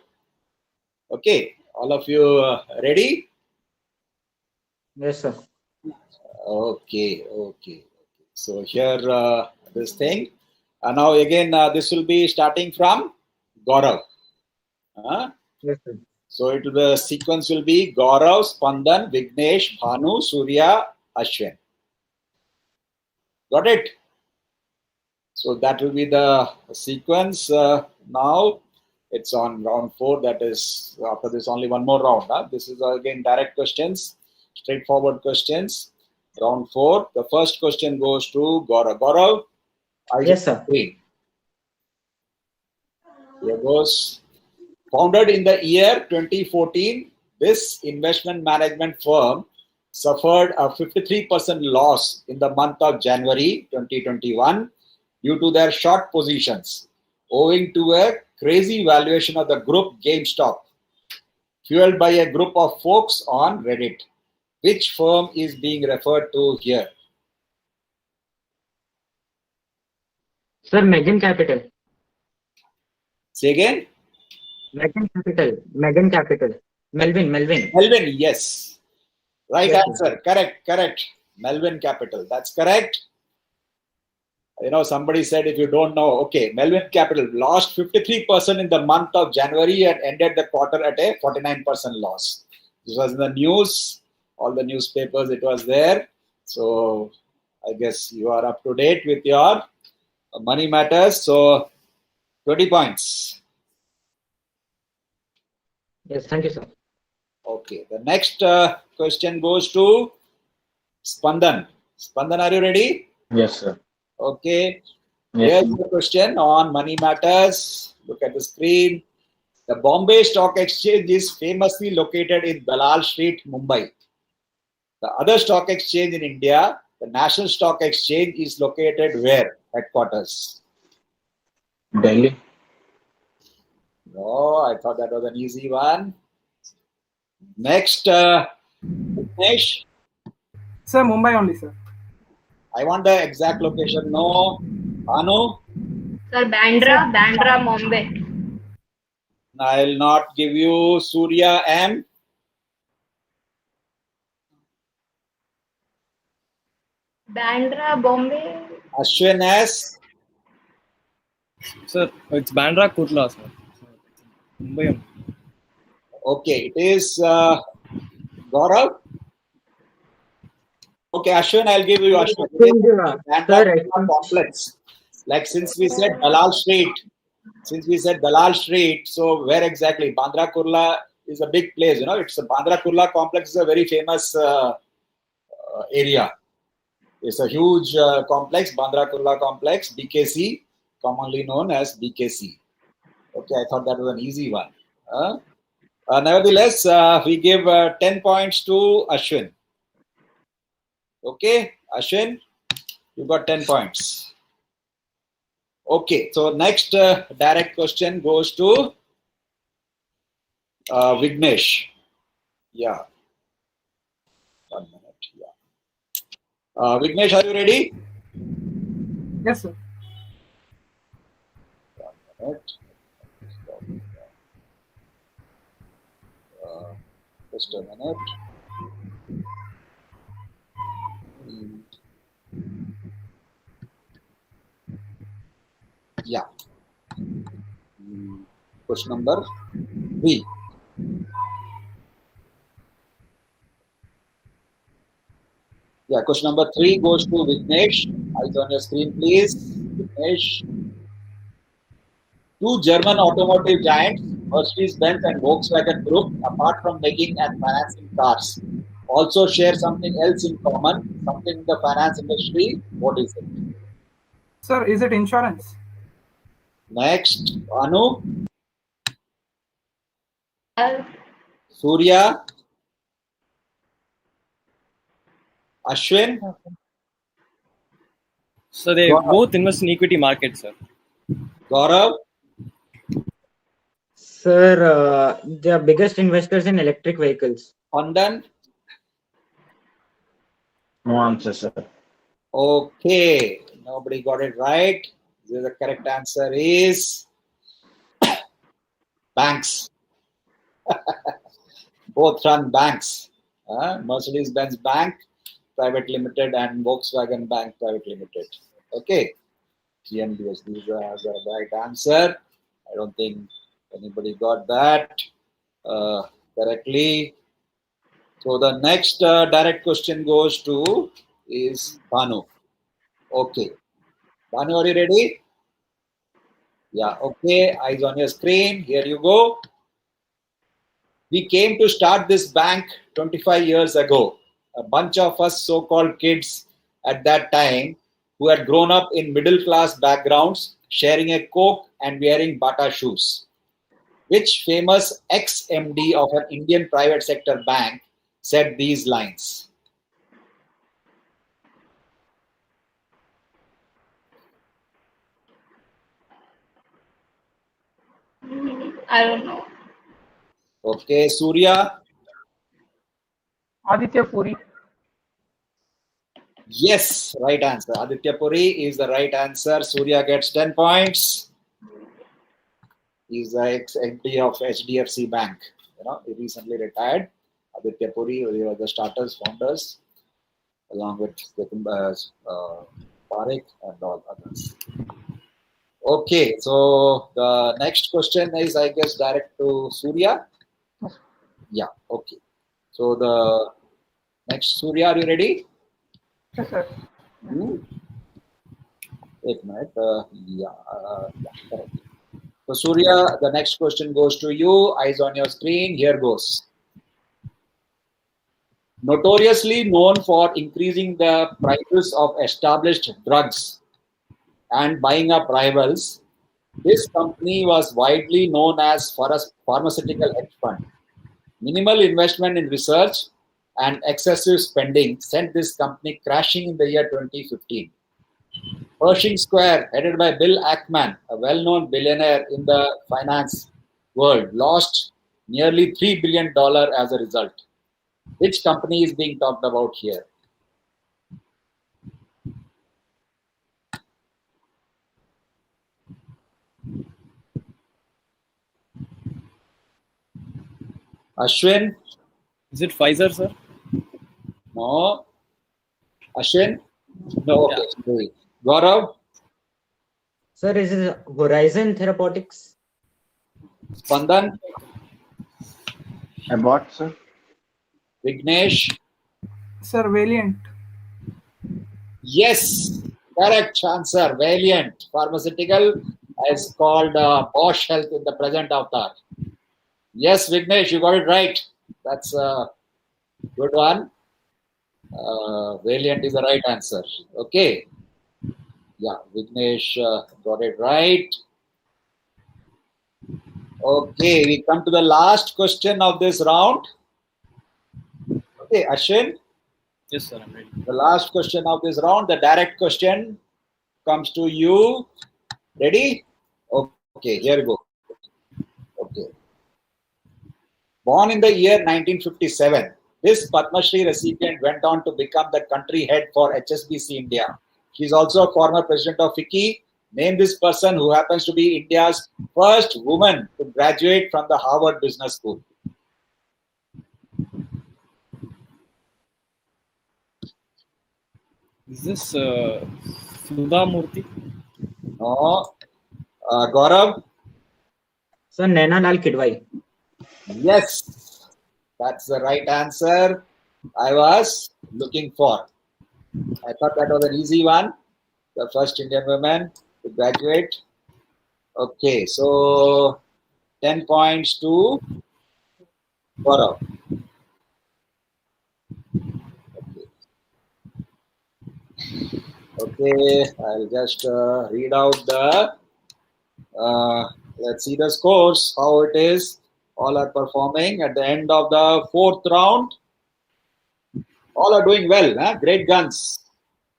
Okay, all of you ready? Yes, sir. Okay. So here this thing. Now again, this will be starting from Gaurav. Yes, sir. So the sequence will be Gaurav, Spandan, Vignesh, Bhanu, Surya, Ashwin. Got it? So that will be the sequence. Now it's on round 4. That is, after this, only one more round. This is again direct questions, straightforward questions. Round 4. The first question goes to Gaurav. Gaurav, Yes, sir. Here goes. Founded in the year 2014, this investment management firm suffered a 53% loss in the month of January 2021 due to their short positions, owing to a crazy valuation of the group GameStop, fueled by a group of folks on Reddit. Which firm is being referred to here? Sir, Megan Capital. Say again? Megan Capital. Megan Capital. Melvin. Melvin, yes. Right Yes, answer. Correct. Melvin Capital. That's correct. You know, somebody said if you don't know, okay, Melvin Capital lost 53% in the month of January and ended the quarter at a 49% loss. This was in the news, all the newspapers, it was there. So I guess you are up to date with your money matters. So 20 points. Yes, thank you, sir. Okay, the next question goes to Spandan. Spandan, are you ready? Yes, sir. Okay. Yes. Here's the question on money matters. Look at the screen. The Bombay Stock Exchange is famously located in Dalal Street, Mumbai. The other stock exchange in India, the National Stock Exchange, is located where? Headquarters. Delhi. No, I thought that was an easy one. Next, Vignesh. Sir, Mumbai only, sir. I want the exact location. No. Anu? Sir, Bandra, Mumbai. I'll not give you. Surya M. Bandra, Bombay. Ashwin S. Sir, it's Bandra Kurla, sir. Mumbai. Okay, it is Gaurav. Okay, Ashwin, I'll give you Ashwin. Sir, Complex. Like since we said Dalal Street, so where exactly? Bandra Kurla is a big place, you know. It's a Bandra Kurla complex is a very famous area. It's a huge complex, Bandra Kurla complex, BKC, commonly known as BKC. Okay, I thought that was an easy one. Nevertheless, we give 10 points to Ashwin. Okay, Ashwin, you got 10 points. Okay, so next direct question goes to Vignesh. Yeah. 1 minute. Yeah. Vignesh, are you ready? Yes, sir. 1 minute. Just a minute. Yeah. Question number 3. Yeah, question number 3 goes to Vignesh. Eyes on your screen, please. Vignesh. Two German automotive giants, Mercedes-Benz and Volkswagen Group, apart from making and financing cars, also share something else in common, something in the finance industry. What is it? Sir, is it insurance? Next, Anu, Uh, Surya, Ashwin, So they Gaurav. both invest in equity markets, sir. Gaurav, Sir, they are biggest investors in electric vehicles. Pandan. No answer, sir. Okay, nobody got it right. The correct answer is banks. Both run banks. Mercedes-Benz Bank Private Limited and Volkswagen Bank Private Limited. Okay, GmbH. These are the right answer. I don't think anybody got that correctly. So the next direct question goes to is Banu. Okay, Banu, are you ready? Yeah. Okay. Eyes on your screen. Here you go. We came to start this bank 25 years ago. A bunch of us so-called kids at that time who had grown up in middle-class backgrounds, sharing a Coke and wearing Bata shoes. Which famous ex-MD of an Indian private sector bank said these lines? I don't know. Okay, Surya. Aditya Puri. Yes, right answer. Aditya Puri is the right answer. Surya gets 10 points. He's the ex-MD of HDFC Bank. He recently retired. Aditya Puri, they were the starters, founders, along with Parekh and all others. Okay, so the next question is, I guess, direct to Surya. Yeah, okay. So the next, Surya, are you ready? Yes, sir. Wait a minute. Yeah, correct. So Surya, the next question goes to you. Eyes on your screen. Here goes. Notoriously known for increasing the prices of established drugs and buying up rivals, this company was widely known as for a pharmaceutical hedge fund. Minimal investment in research and excessive spending sent this company crashing in the year 2015. Pershing Square, headed by Bill Ackman, a well-known billionaire in the finance world, lost nearly $3 billion as a result. Which company is being talked about here? Ashwin? Is it Pfizer, sir? No. Ashwin? No. Okay. Yeah. Gaurav? Sir, is it Horizon Therapeutics? Spandan? Abbott, sir. Vignesh? Sir, Valiant. Yes, correct answer. Valiant Pharmaceutical is called Bosch Health in the present avatar. Yes, Vignesh, you got it right. That's a good one. Valiant is the right answer. Okay. Yeah, Vignesh got it right. Okay, we come to the last question of this round. Okay, Ashwin? Yes, sir, I'm ready. The last question of this round, the direct question comes to you. Ready? Okay, here we go. Okay. Born in the year 1957, this Padma Shri recipient went on to become the country head for HSBC India. She is also a former president of FICCI. Name this person who happens to be India's first woman to graduate from the Harvard Business School. Is this Sudha Murthy? No. Gaurav? Sir, Naina Lal Kidwai. Yes, that's the right answer I was looking for. I thought that was an easy one. The first Indian woman to graduate. Okay, so 10 points to Gaurav. Okay, I'll just read out the, let's see the scores, how it is. All are performing at the end of the fourth round. All are doing well, huh? Great guns.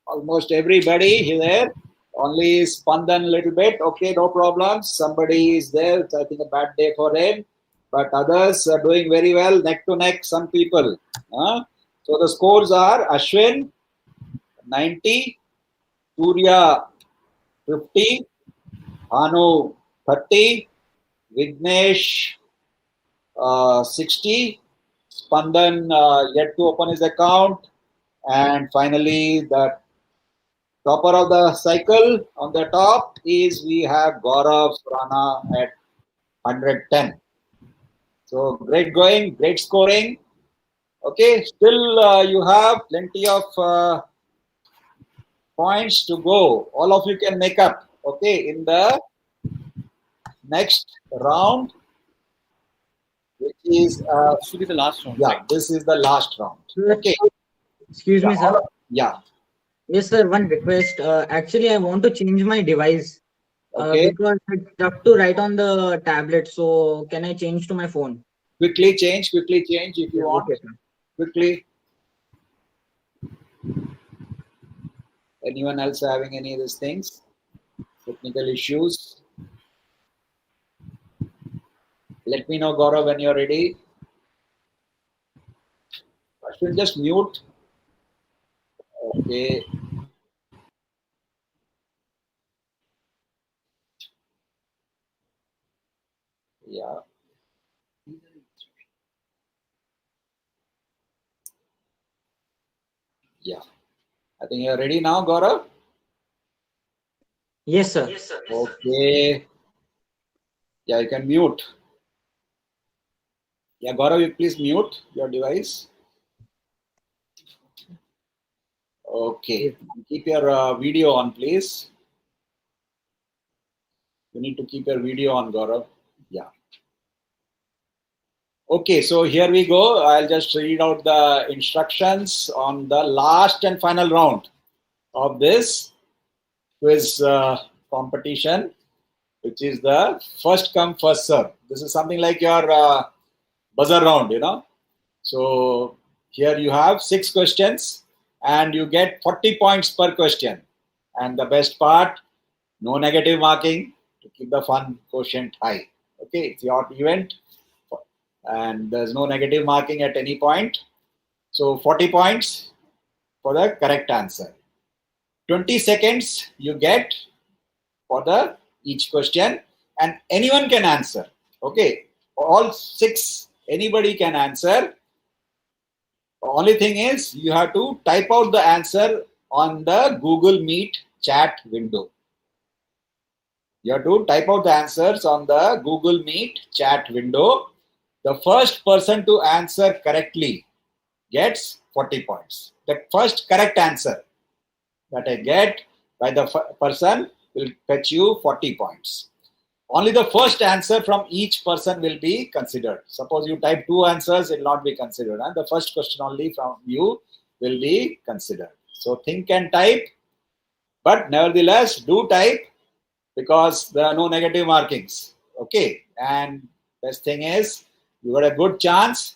Almost everybody here. Only Spandan a little bit. Okay, no problems. Somebody is there. It's, I think, a bad day for him. But others are doing very well. Neck to neck, some people. Huh? So the scores are Ashwin 90, Surya 50, Hanu 30, Vignesh 60, Spandan yet to open his account, and finally the topper of the cycle on the top is we have Gaurav Surana at 110. So great going, great scoring. Okay, still you have plenty of points to go. All of you can make up. Okay, in the next round, which is This should be the last round. yeah, right? this is the last round. Okay. Excuse me, sir. Yeah. Yes, sir. One request. Actually, I want to change my device. Okay. Because it's tough to write on the tablet. So can I change to my phone? Quickly change if you want. Okay, sir. Quickly. Anyone else having any of these things? Technical issues? Let me know, Gaurav, when you're ready. I should just mute. Okay. Yeah. Yeah. I think you're ready now, Gaurav. Yes, sir. Okay. Yeah, you can mute. Yeah, Gaurav, you please mute your device. Okay. Keep your video on, please. You need to keep your video on, Gaurav. Yeah. Okay, so here we go. I'll just read out the instructions on the last and final round of this quiz competition, which is the first come, first serve. This is something like your buzzer round, you know. So here you have 6 questions and you get 40 points per question. And the best part, no negative marking to keep the fun quotient high. Okay, it's your event and there's no negative marking at any point. So 40 points for the correct answer. 20 seconds you get for the each question and anyone can answer. Okay, all 6, anybody can answer. The only thing is you have to type out the answer on the Google Meet chat window. You have to type out the answers on the Google Meet chat window. The first person to answer correctly gets 40 points. The first correct answer that I get by the person will fetch you 40 points. Only the first answer from each person will be considered. Suppose you type 2 answers, it will not be considered. And the first question only from you will be considered. So think and type, but nevertheless do type because there are no negative markings. Okay, and best thing is you got a good chance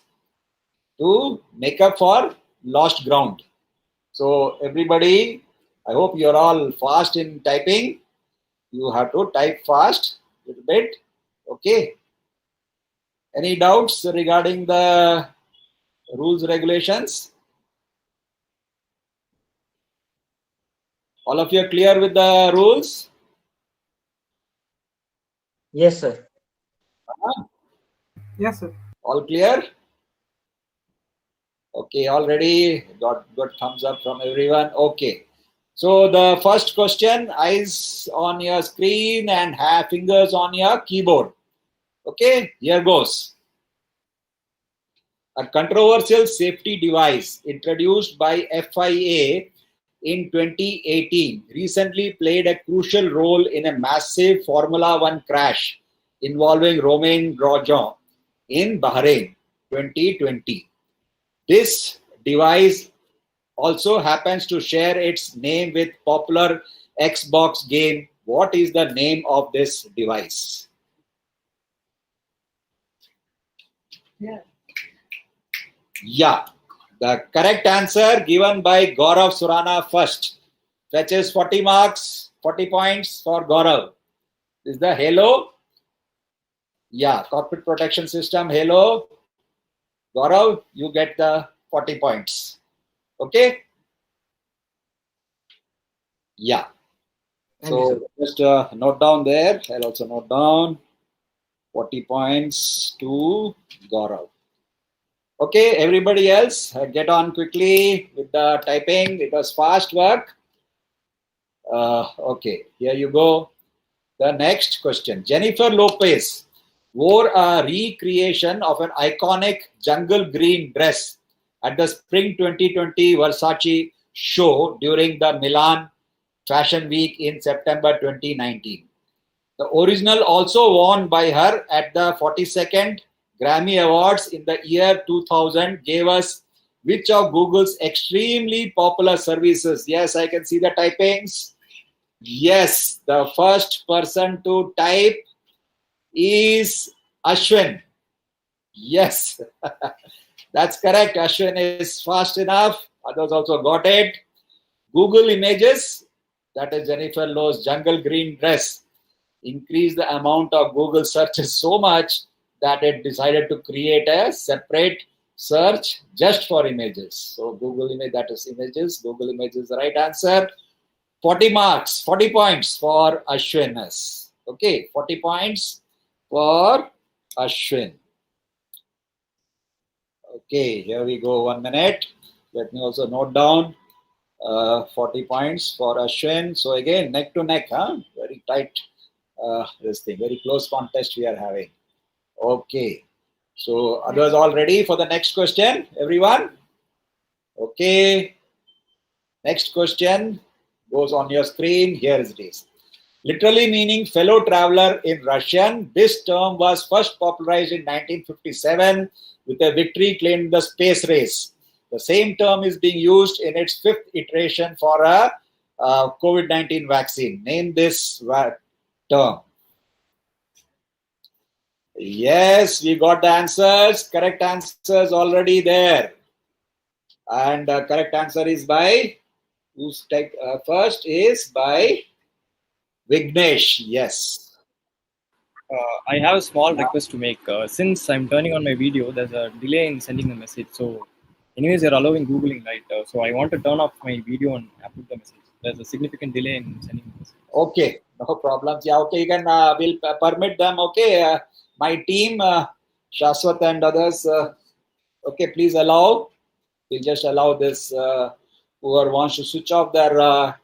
to make up for lost ground. So everybody, I hope you're all fast in typing You have to type fast a little bit. Okay. Any doubts regarding the rules, regulations? All of you are clear with the rules? Yes, sir. Yes, sir. All clear? Okay, already got good thumbs up from everyone. Okay. So the first question, eyes on your screen and have fingers on your keyboard. Okay, here goes. A controversial safety device introduced by FIA in 2018 recently played a crucial role in a massive Formula One crash involving Romain Grosjean in Bahrain 2020. This device also happens to share its name with popular Xbox game. What is the name of this device? Yeah, the correct answer given by Gaurav Surana first. Fetches 40 marks, 40 points for Gaurav. Is the Halo? Yeah, cockpit protection system, Halo. Gaurav, you get the 40 points. Okay? Yeah. Thank you, So just note down there. I'll also note down 40 points to Gaurav. Okay, everybody else, get on quickly with the typing. It was fast work. Okay, here you go. The next question. Jennifer Lopez wore a recreation of an iconic jungle green dress at the Spring 2020 Versace show during the Milan Fashion Week in September 2019. The original, also worn by her at the 42nd Grammy Awards in the year 2000, gave us which of Google's extremely popular services? Yes, I can see the typings. Yes, the first person to type is Ashwin. Yes, that's correct. Ashwin is fast enough. Others also got it. Google Images, that is Jennifer Lopez's jungle green dress, increased the amount of Google searches so much that it decided to create a separate search just for images. So Google Image, that is images. Google Images is the right answer. 40 marks, 40 points for Ashwin. Okay, 40 points for Ashwin. Okay, here we go. 1 minute. Let me also note down 40 points for Ashwin. So again, neck to neck, very tight. This thing, very close contest we are having. Okay, so others all ready for the next question? Everyone? Okay. Next question goes on your screen. Here it is. Literally meaning fellow traveler in Russian, this term was first popularized in 1957 with a victory claimed in the space race. The same term is being used in its fifth iteration for a COVID-19 vaccine. Name this term. Yes, we got the answers. Correct answers already there. And correct answer is by, who's first is by Vignesh. Yes. I have a small request to make. Since I'm turning on my video, there's a delay in sending the message. So, anyways, you're allowing Googling, right? So, I want to turn off my video and upload the message. There's a significant delay in sending the message. Okay, no problems. Yeah, okay, you can, we'll permit them. Okay, my team, Shaswat and others, okay, please allow. We'll just allow this, whoever wants to switch off their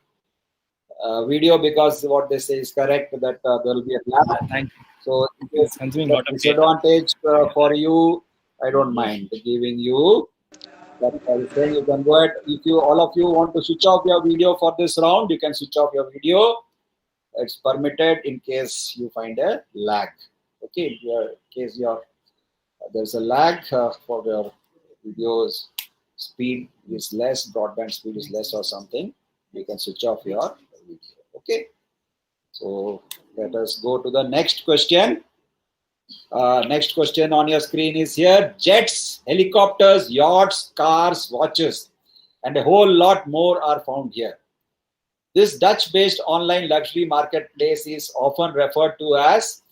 video, because what they say is correct, that there will be a lag. Thank you. So if it's consuming a lot of disadvantage for you, I don't mind giving you. But I was saying, you can go ahead. If you, all of you, want to switch off your video for this round, you can switch off your video. It's permitted in case you find a lag. Okay, in case there's a lag for your videos speed is less, broadband speed is less or something, you can switch off your video. Okay, so let us go to the next question. Next question on your screen is here. Jets, helicopters, yachts, cars, watches, and a whole lot more are found here. This Dutch-based online luxury marketplace is often referred to as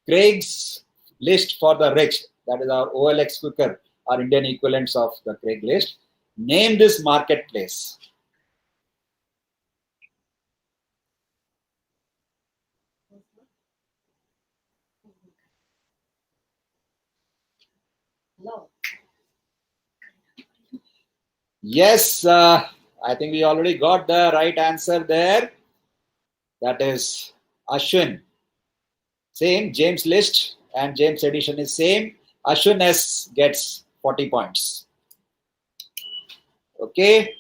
Craig's List for the rich. That is our OLX Quicker, our Indian equivalents of the Craigslist. Name this marketplace. Yes, I think we already got the right answer there. That is Ashwin. Same, James List and James Edition is same. Ashwin S gets 40 points. Okay.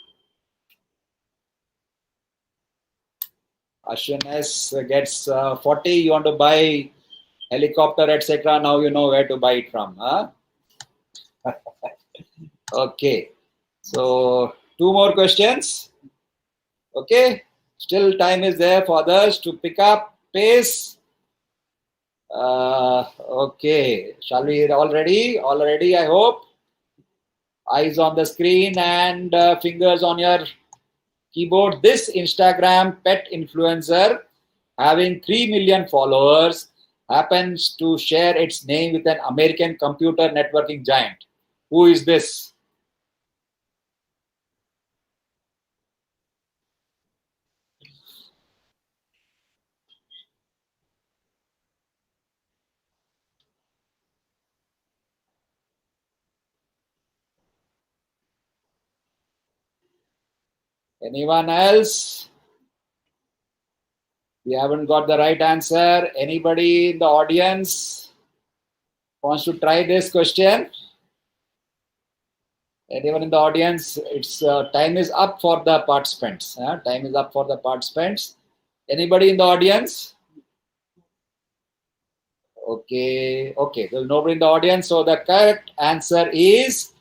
Ashwin S gets 40. You want to buy helicopter, etc. Now you know where to buy it from. Huh? Okay. So 2 more questions. Okay. Still time is there for others to pick up pace. Okay. Shall we all ready? All ready, I hope. Eyes on the screen and fingers on your keyboard. This Instagram pet influencer having 3 million followers happens to share its name with an American computer networking giant. Who is this? Anyone else? We haven't got the right answer. Anybody in the audience wants to try this question? Anyone in the audience? It's time is up for the participants. Time is up for the participants. Anybody in the audience? Okay. Okay. There's nobody in the audience. So the correct answer is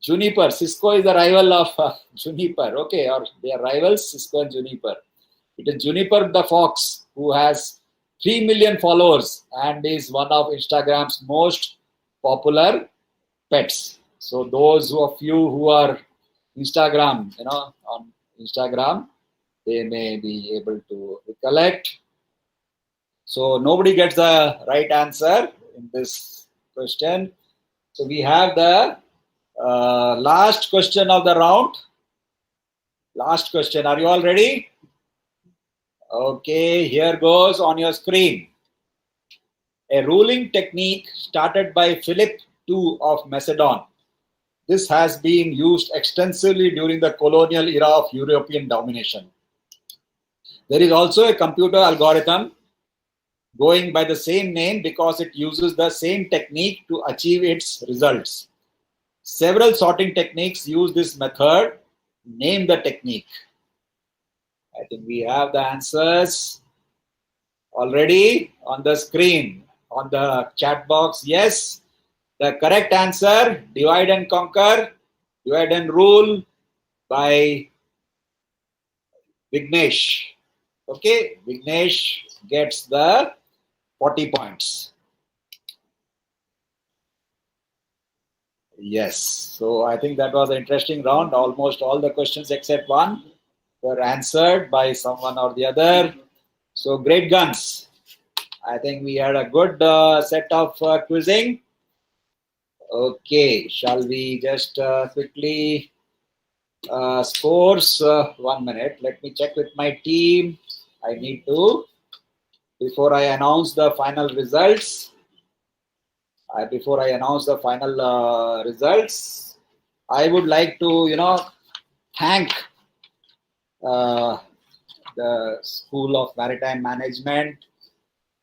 Juniper. Cisco is the rival of Juniper. Okay. Or they are rivals, Cisco and Juniper. It is Juniper the Fox who has 3 million followers and is one of Instagram's most popular pets. So those of you who are Instagram, on Instagram, they may be able to recollect. So nobody gets the right answer in this question. So we have the last question of the round. Last question. Are you all ready? Okay, here goes on your screen. A ruling technique started by Philip II of Macedon. This has been used extensively during the colonial era of European domination. There is also a computer algorithm going by the same name because it uses the same technique to achieve its results. Several sorting techniques use this method. Name the technique. I think we have the answers already on the screen, on the chat box. Yes, the correct answer, divide and conquer, divide and rule by Vignesh. Okay, Vignesh gets the 40 points. Yes, so I think that was an interesting round. Almost all the questions except one were answered by someone or the other. So great guns. I think we had a good set of quizzing. Okay, shall we just quickly scores? 1 minute. Let me check with my team. I need to, before I announce the final results. I would like to, thank the School of Maritime Management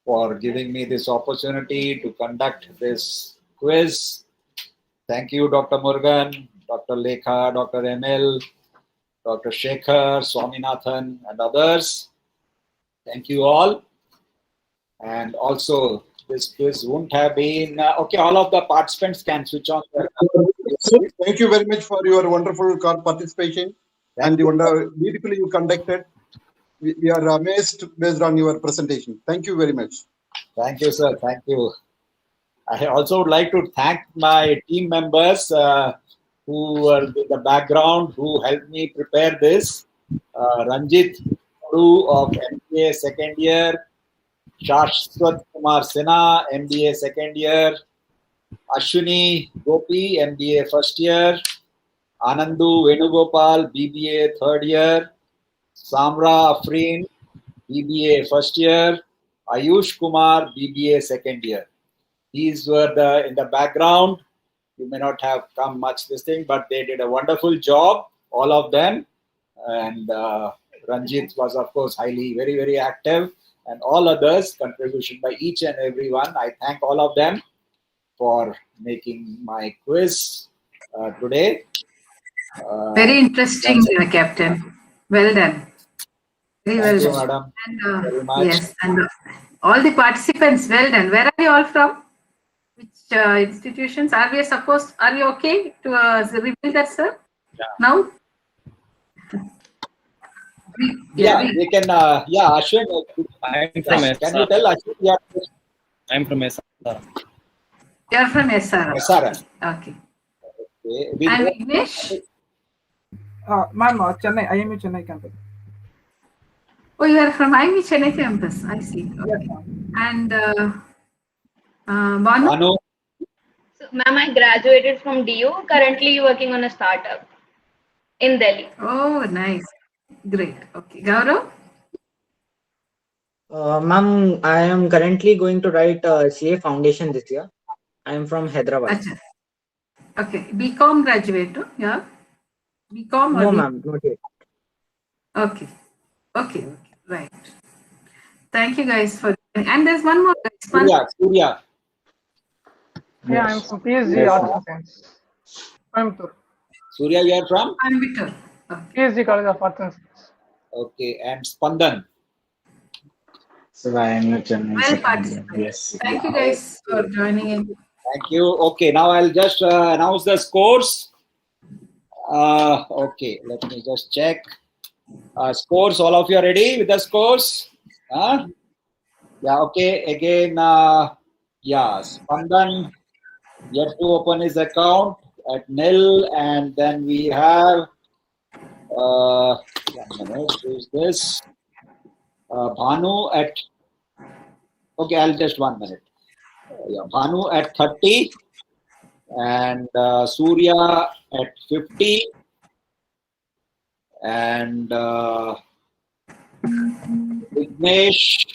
for giving me this opportunity to conduct this quiz. Thank you, Dr. Murugan, Dr. Lekha, Dr. Emil, Dr. Shekhar, Swaminathan, and others. Thank you all. And also, this quiz wouldn't have been... okay, all of the participants can switch on. Thank you very much for your wonderful participation. And beautifully you conducted. We are amazed based on your presentation. Thank you very much. Thank you, sir. Thank you. I also would like to thank my team members who were in the background, who helped me prepare this. Ranjit Guru of MBA second year, Shashwat Kumar Sinha, MBA second year, Ashwini Gopi, MBA first year, Anandu Venugopal, BBA third year, Samra Afreen, BBA first year, Ayush Kumar, BBA second year. These were in the background. You may not have come much this thing, but they did a wonderful job, all of them. And Ranjit was, of course, very, very active. And all others, contribution by each and every one. I thank all of them for making my quiz today. Very interesting, Captain. Well done. Very well Thank you, done. madam. And, very much. yes, and all the participants, well done. Where are you all from? Which institutions? Are you okay to reveal that, sir? Yeah. Now? We can, Ashwin. I'm from Can you tell Ashwin? Yeah. I'm from SRM. You're from SRM. SRM. Okay. Okay. And Vignesh? Ma'am, Chennai, IMU Chennai campus. Oh, you are from IMU Chennai campus. I see. Okay. Yes, ma'am. And Banu? So, ma'am, I graduated from DU. Currently working on a startup in Delhi. Oh, nice. Great. Okay. Gaurav? Ma'am, I am currently going to write CA Foundation this year. I am from Hyderabad. Achha. Okay. BCom graduate, yeah? BCom or No, ma'am, not yet. Okay. Okay. Right. Thank you guys for. And there's one more. Surya. Yeah, I'm from PSG Arts and Science. Coimbatore. Surya, you are from? Coimbatore. PSG College of Arts and Science. Okay, and Spandan. So I am Chennai. Well participated. Yes. Thank you guys for joining in. Thank you. Okay, now I'll just announce the scores. Okay, let me just check. Scores, all of you are ready with the scores? Yeah, okay. Again, Spandan yet to open his account at nil, and then we have, 1 minute, who's this? Bhanu at, okay, I'll just 1 minute. Bhanu at 30 and Surya at 50 and Vignesh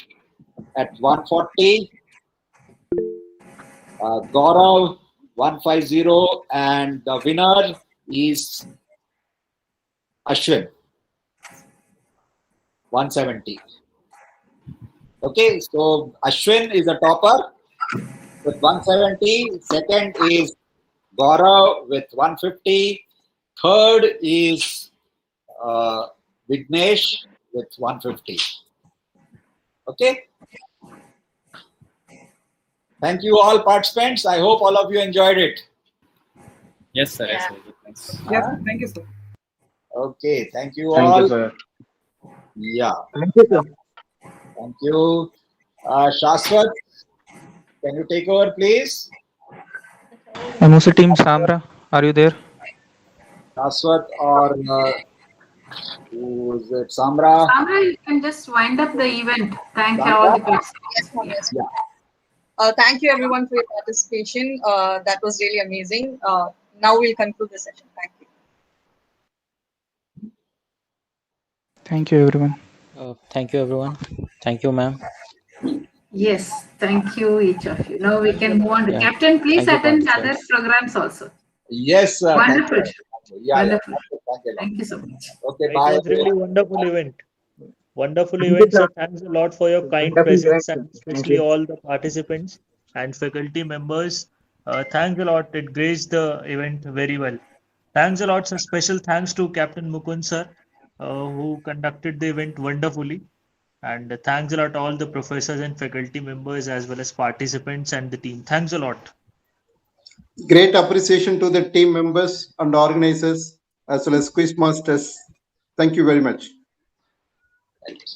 at 140, Gaurav 150, and the winner is Ashwin 170. Okay, so Ashwin is the topper with 170. Second is Gaurav with 150. Third is Vignesh with 150. Okay. Thank you all participants. I hope all of you enjoyed it. Yes, sir. Yeah. Yes, sir. Thanks. Yes, thank you, sir. Okay. Thank you Thank all. you, sir. Yeah. Thank you, sir. Thank you. Shashwat, can you take over, please? MOC team Samra, are you there? Shashwat or who is it? Samra? Samra, you can just wind up the event. Thank you all the participants. Yes, ma'am. Yes, Yeah. thank you everyone for your participation. That was really amazing. Now we'll conclude the session. Thank you. Thank you, everyone. Thank you, everyone. Thank you, ma'am. Yes, thank you, each of you. Now we can move on to Yeah. Captain. Please Thank you, attend other participants. programs also. Yes, sir. Wonderful. Thank you. Yeah, Wonderful. Thank you. Thank you so much. Okay, It bye. was really wonderful event. Wonderful Thank you, event, sir. sir. Thanks a lot for your kind Wonderful presence event, and sir. Thank especially you. all the participants and faculty members. Thanks a lot. It graced the event very well. Thanks a lot, sir. Special thanks to Captain Mukund, sir, who conducted the event wonderfully. And thanks a lot to all the professors and faculty members as well as participants and the team. Thanks a lot. Great appreciation to the team members and organizers as well as quiz masters. Thank you very much. Thank you.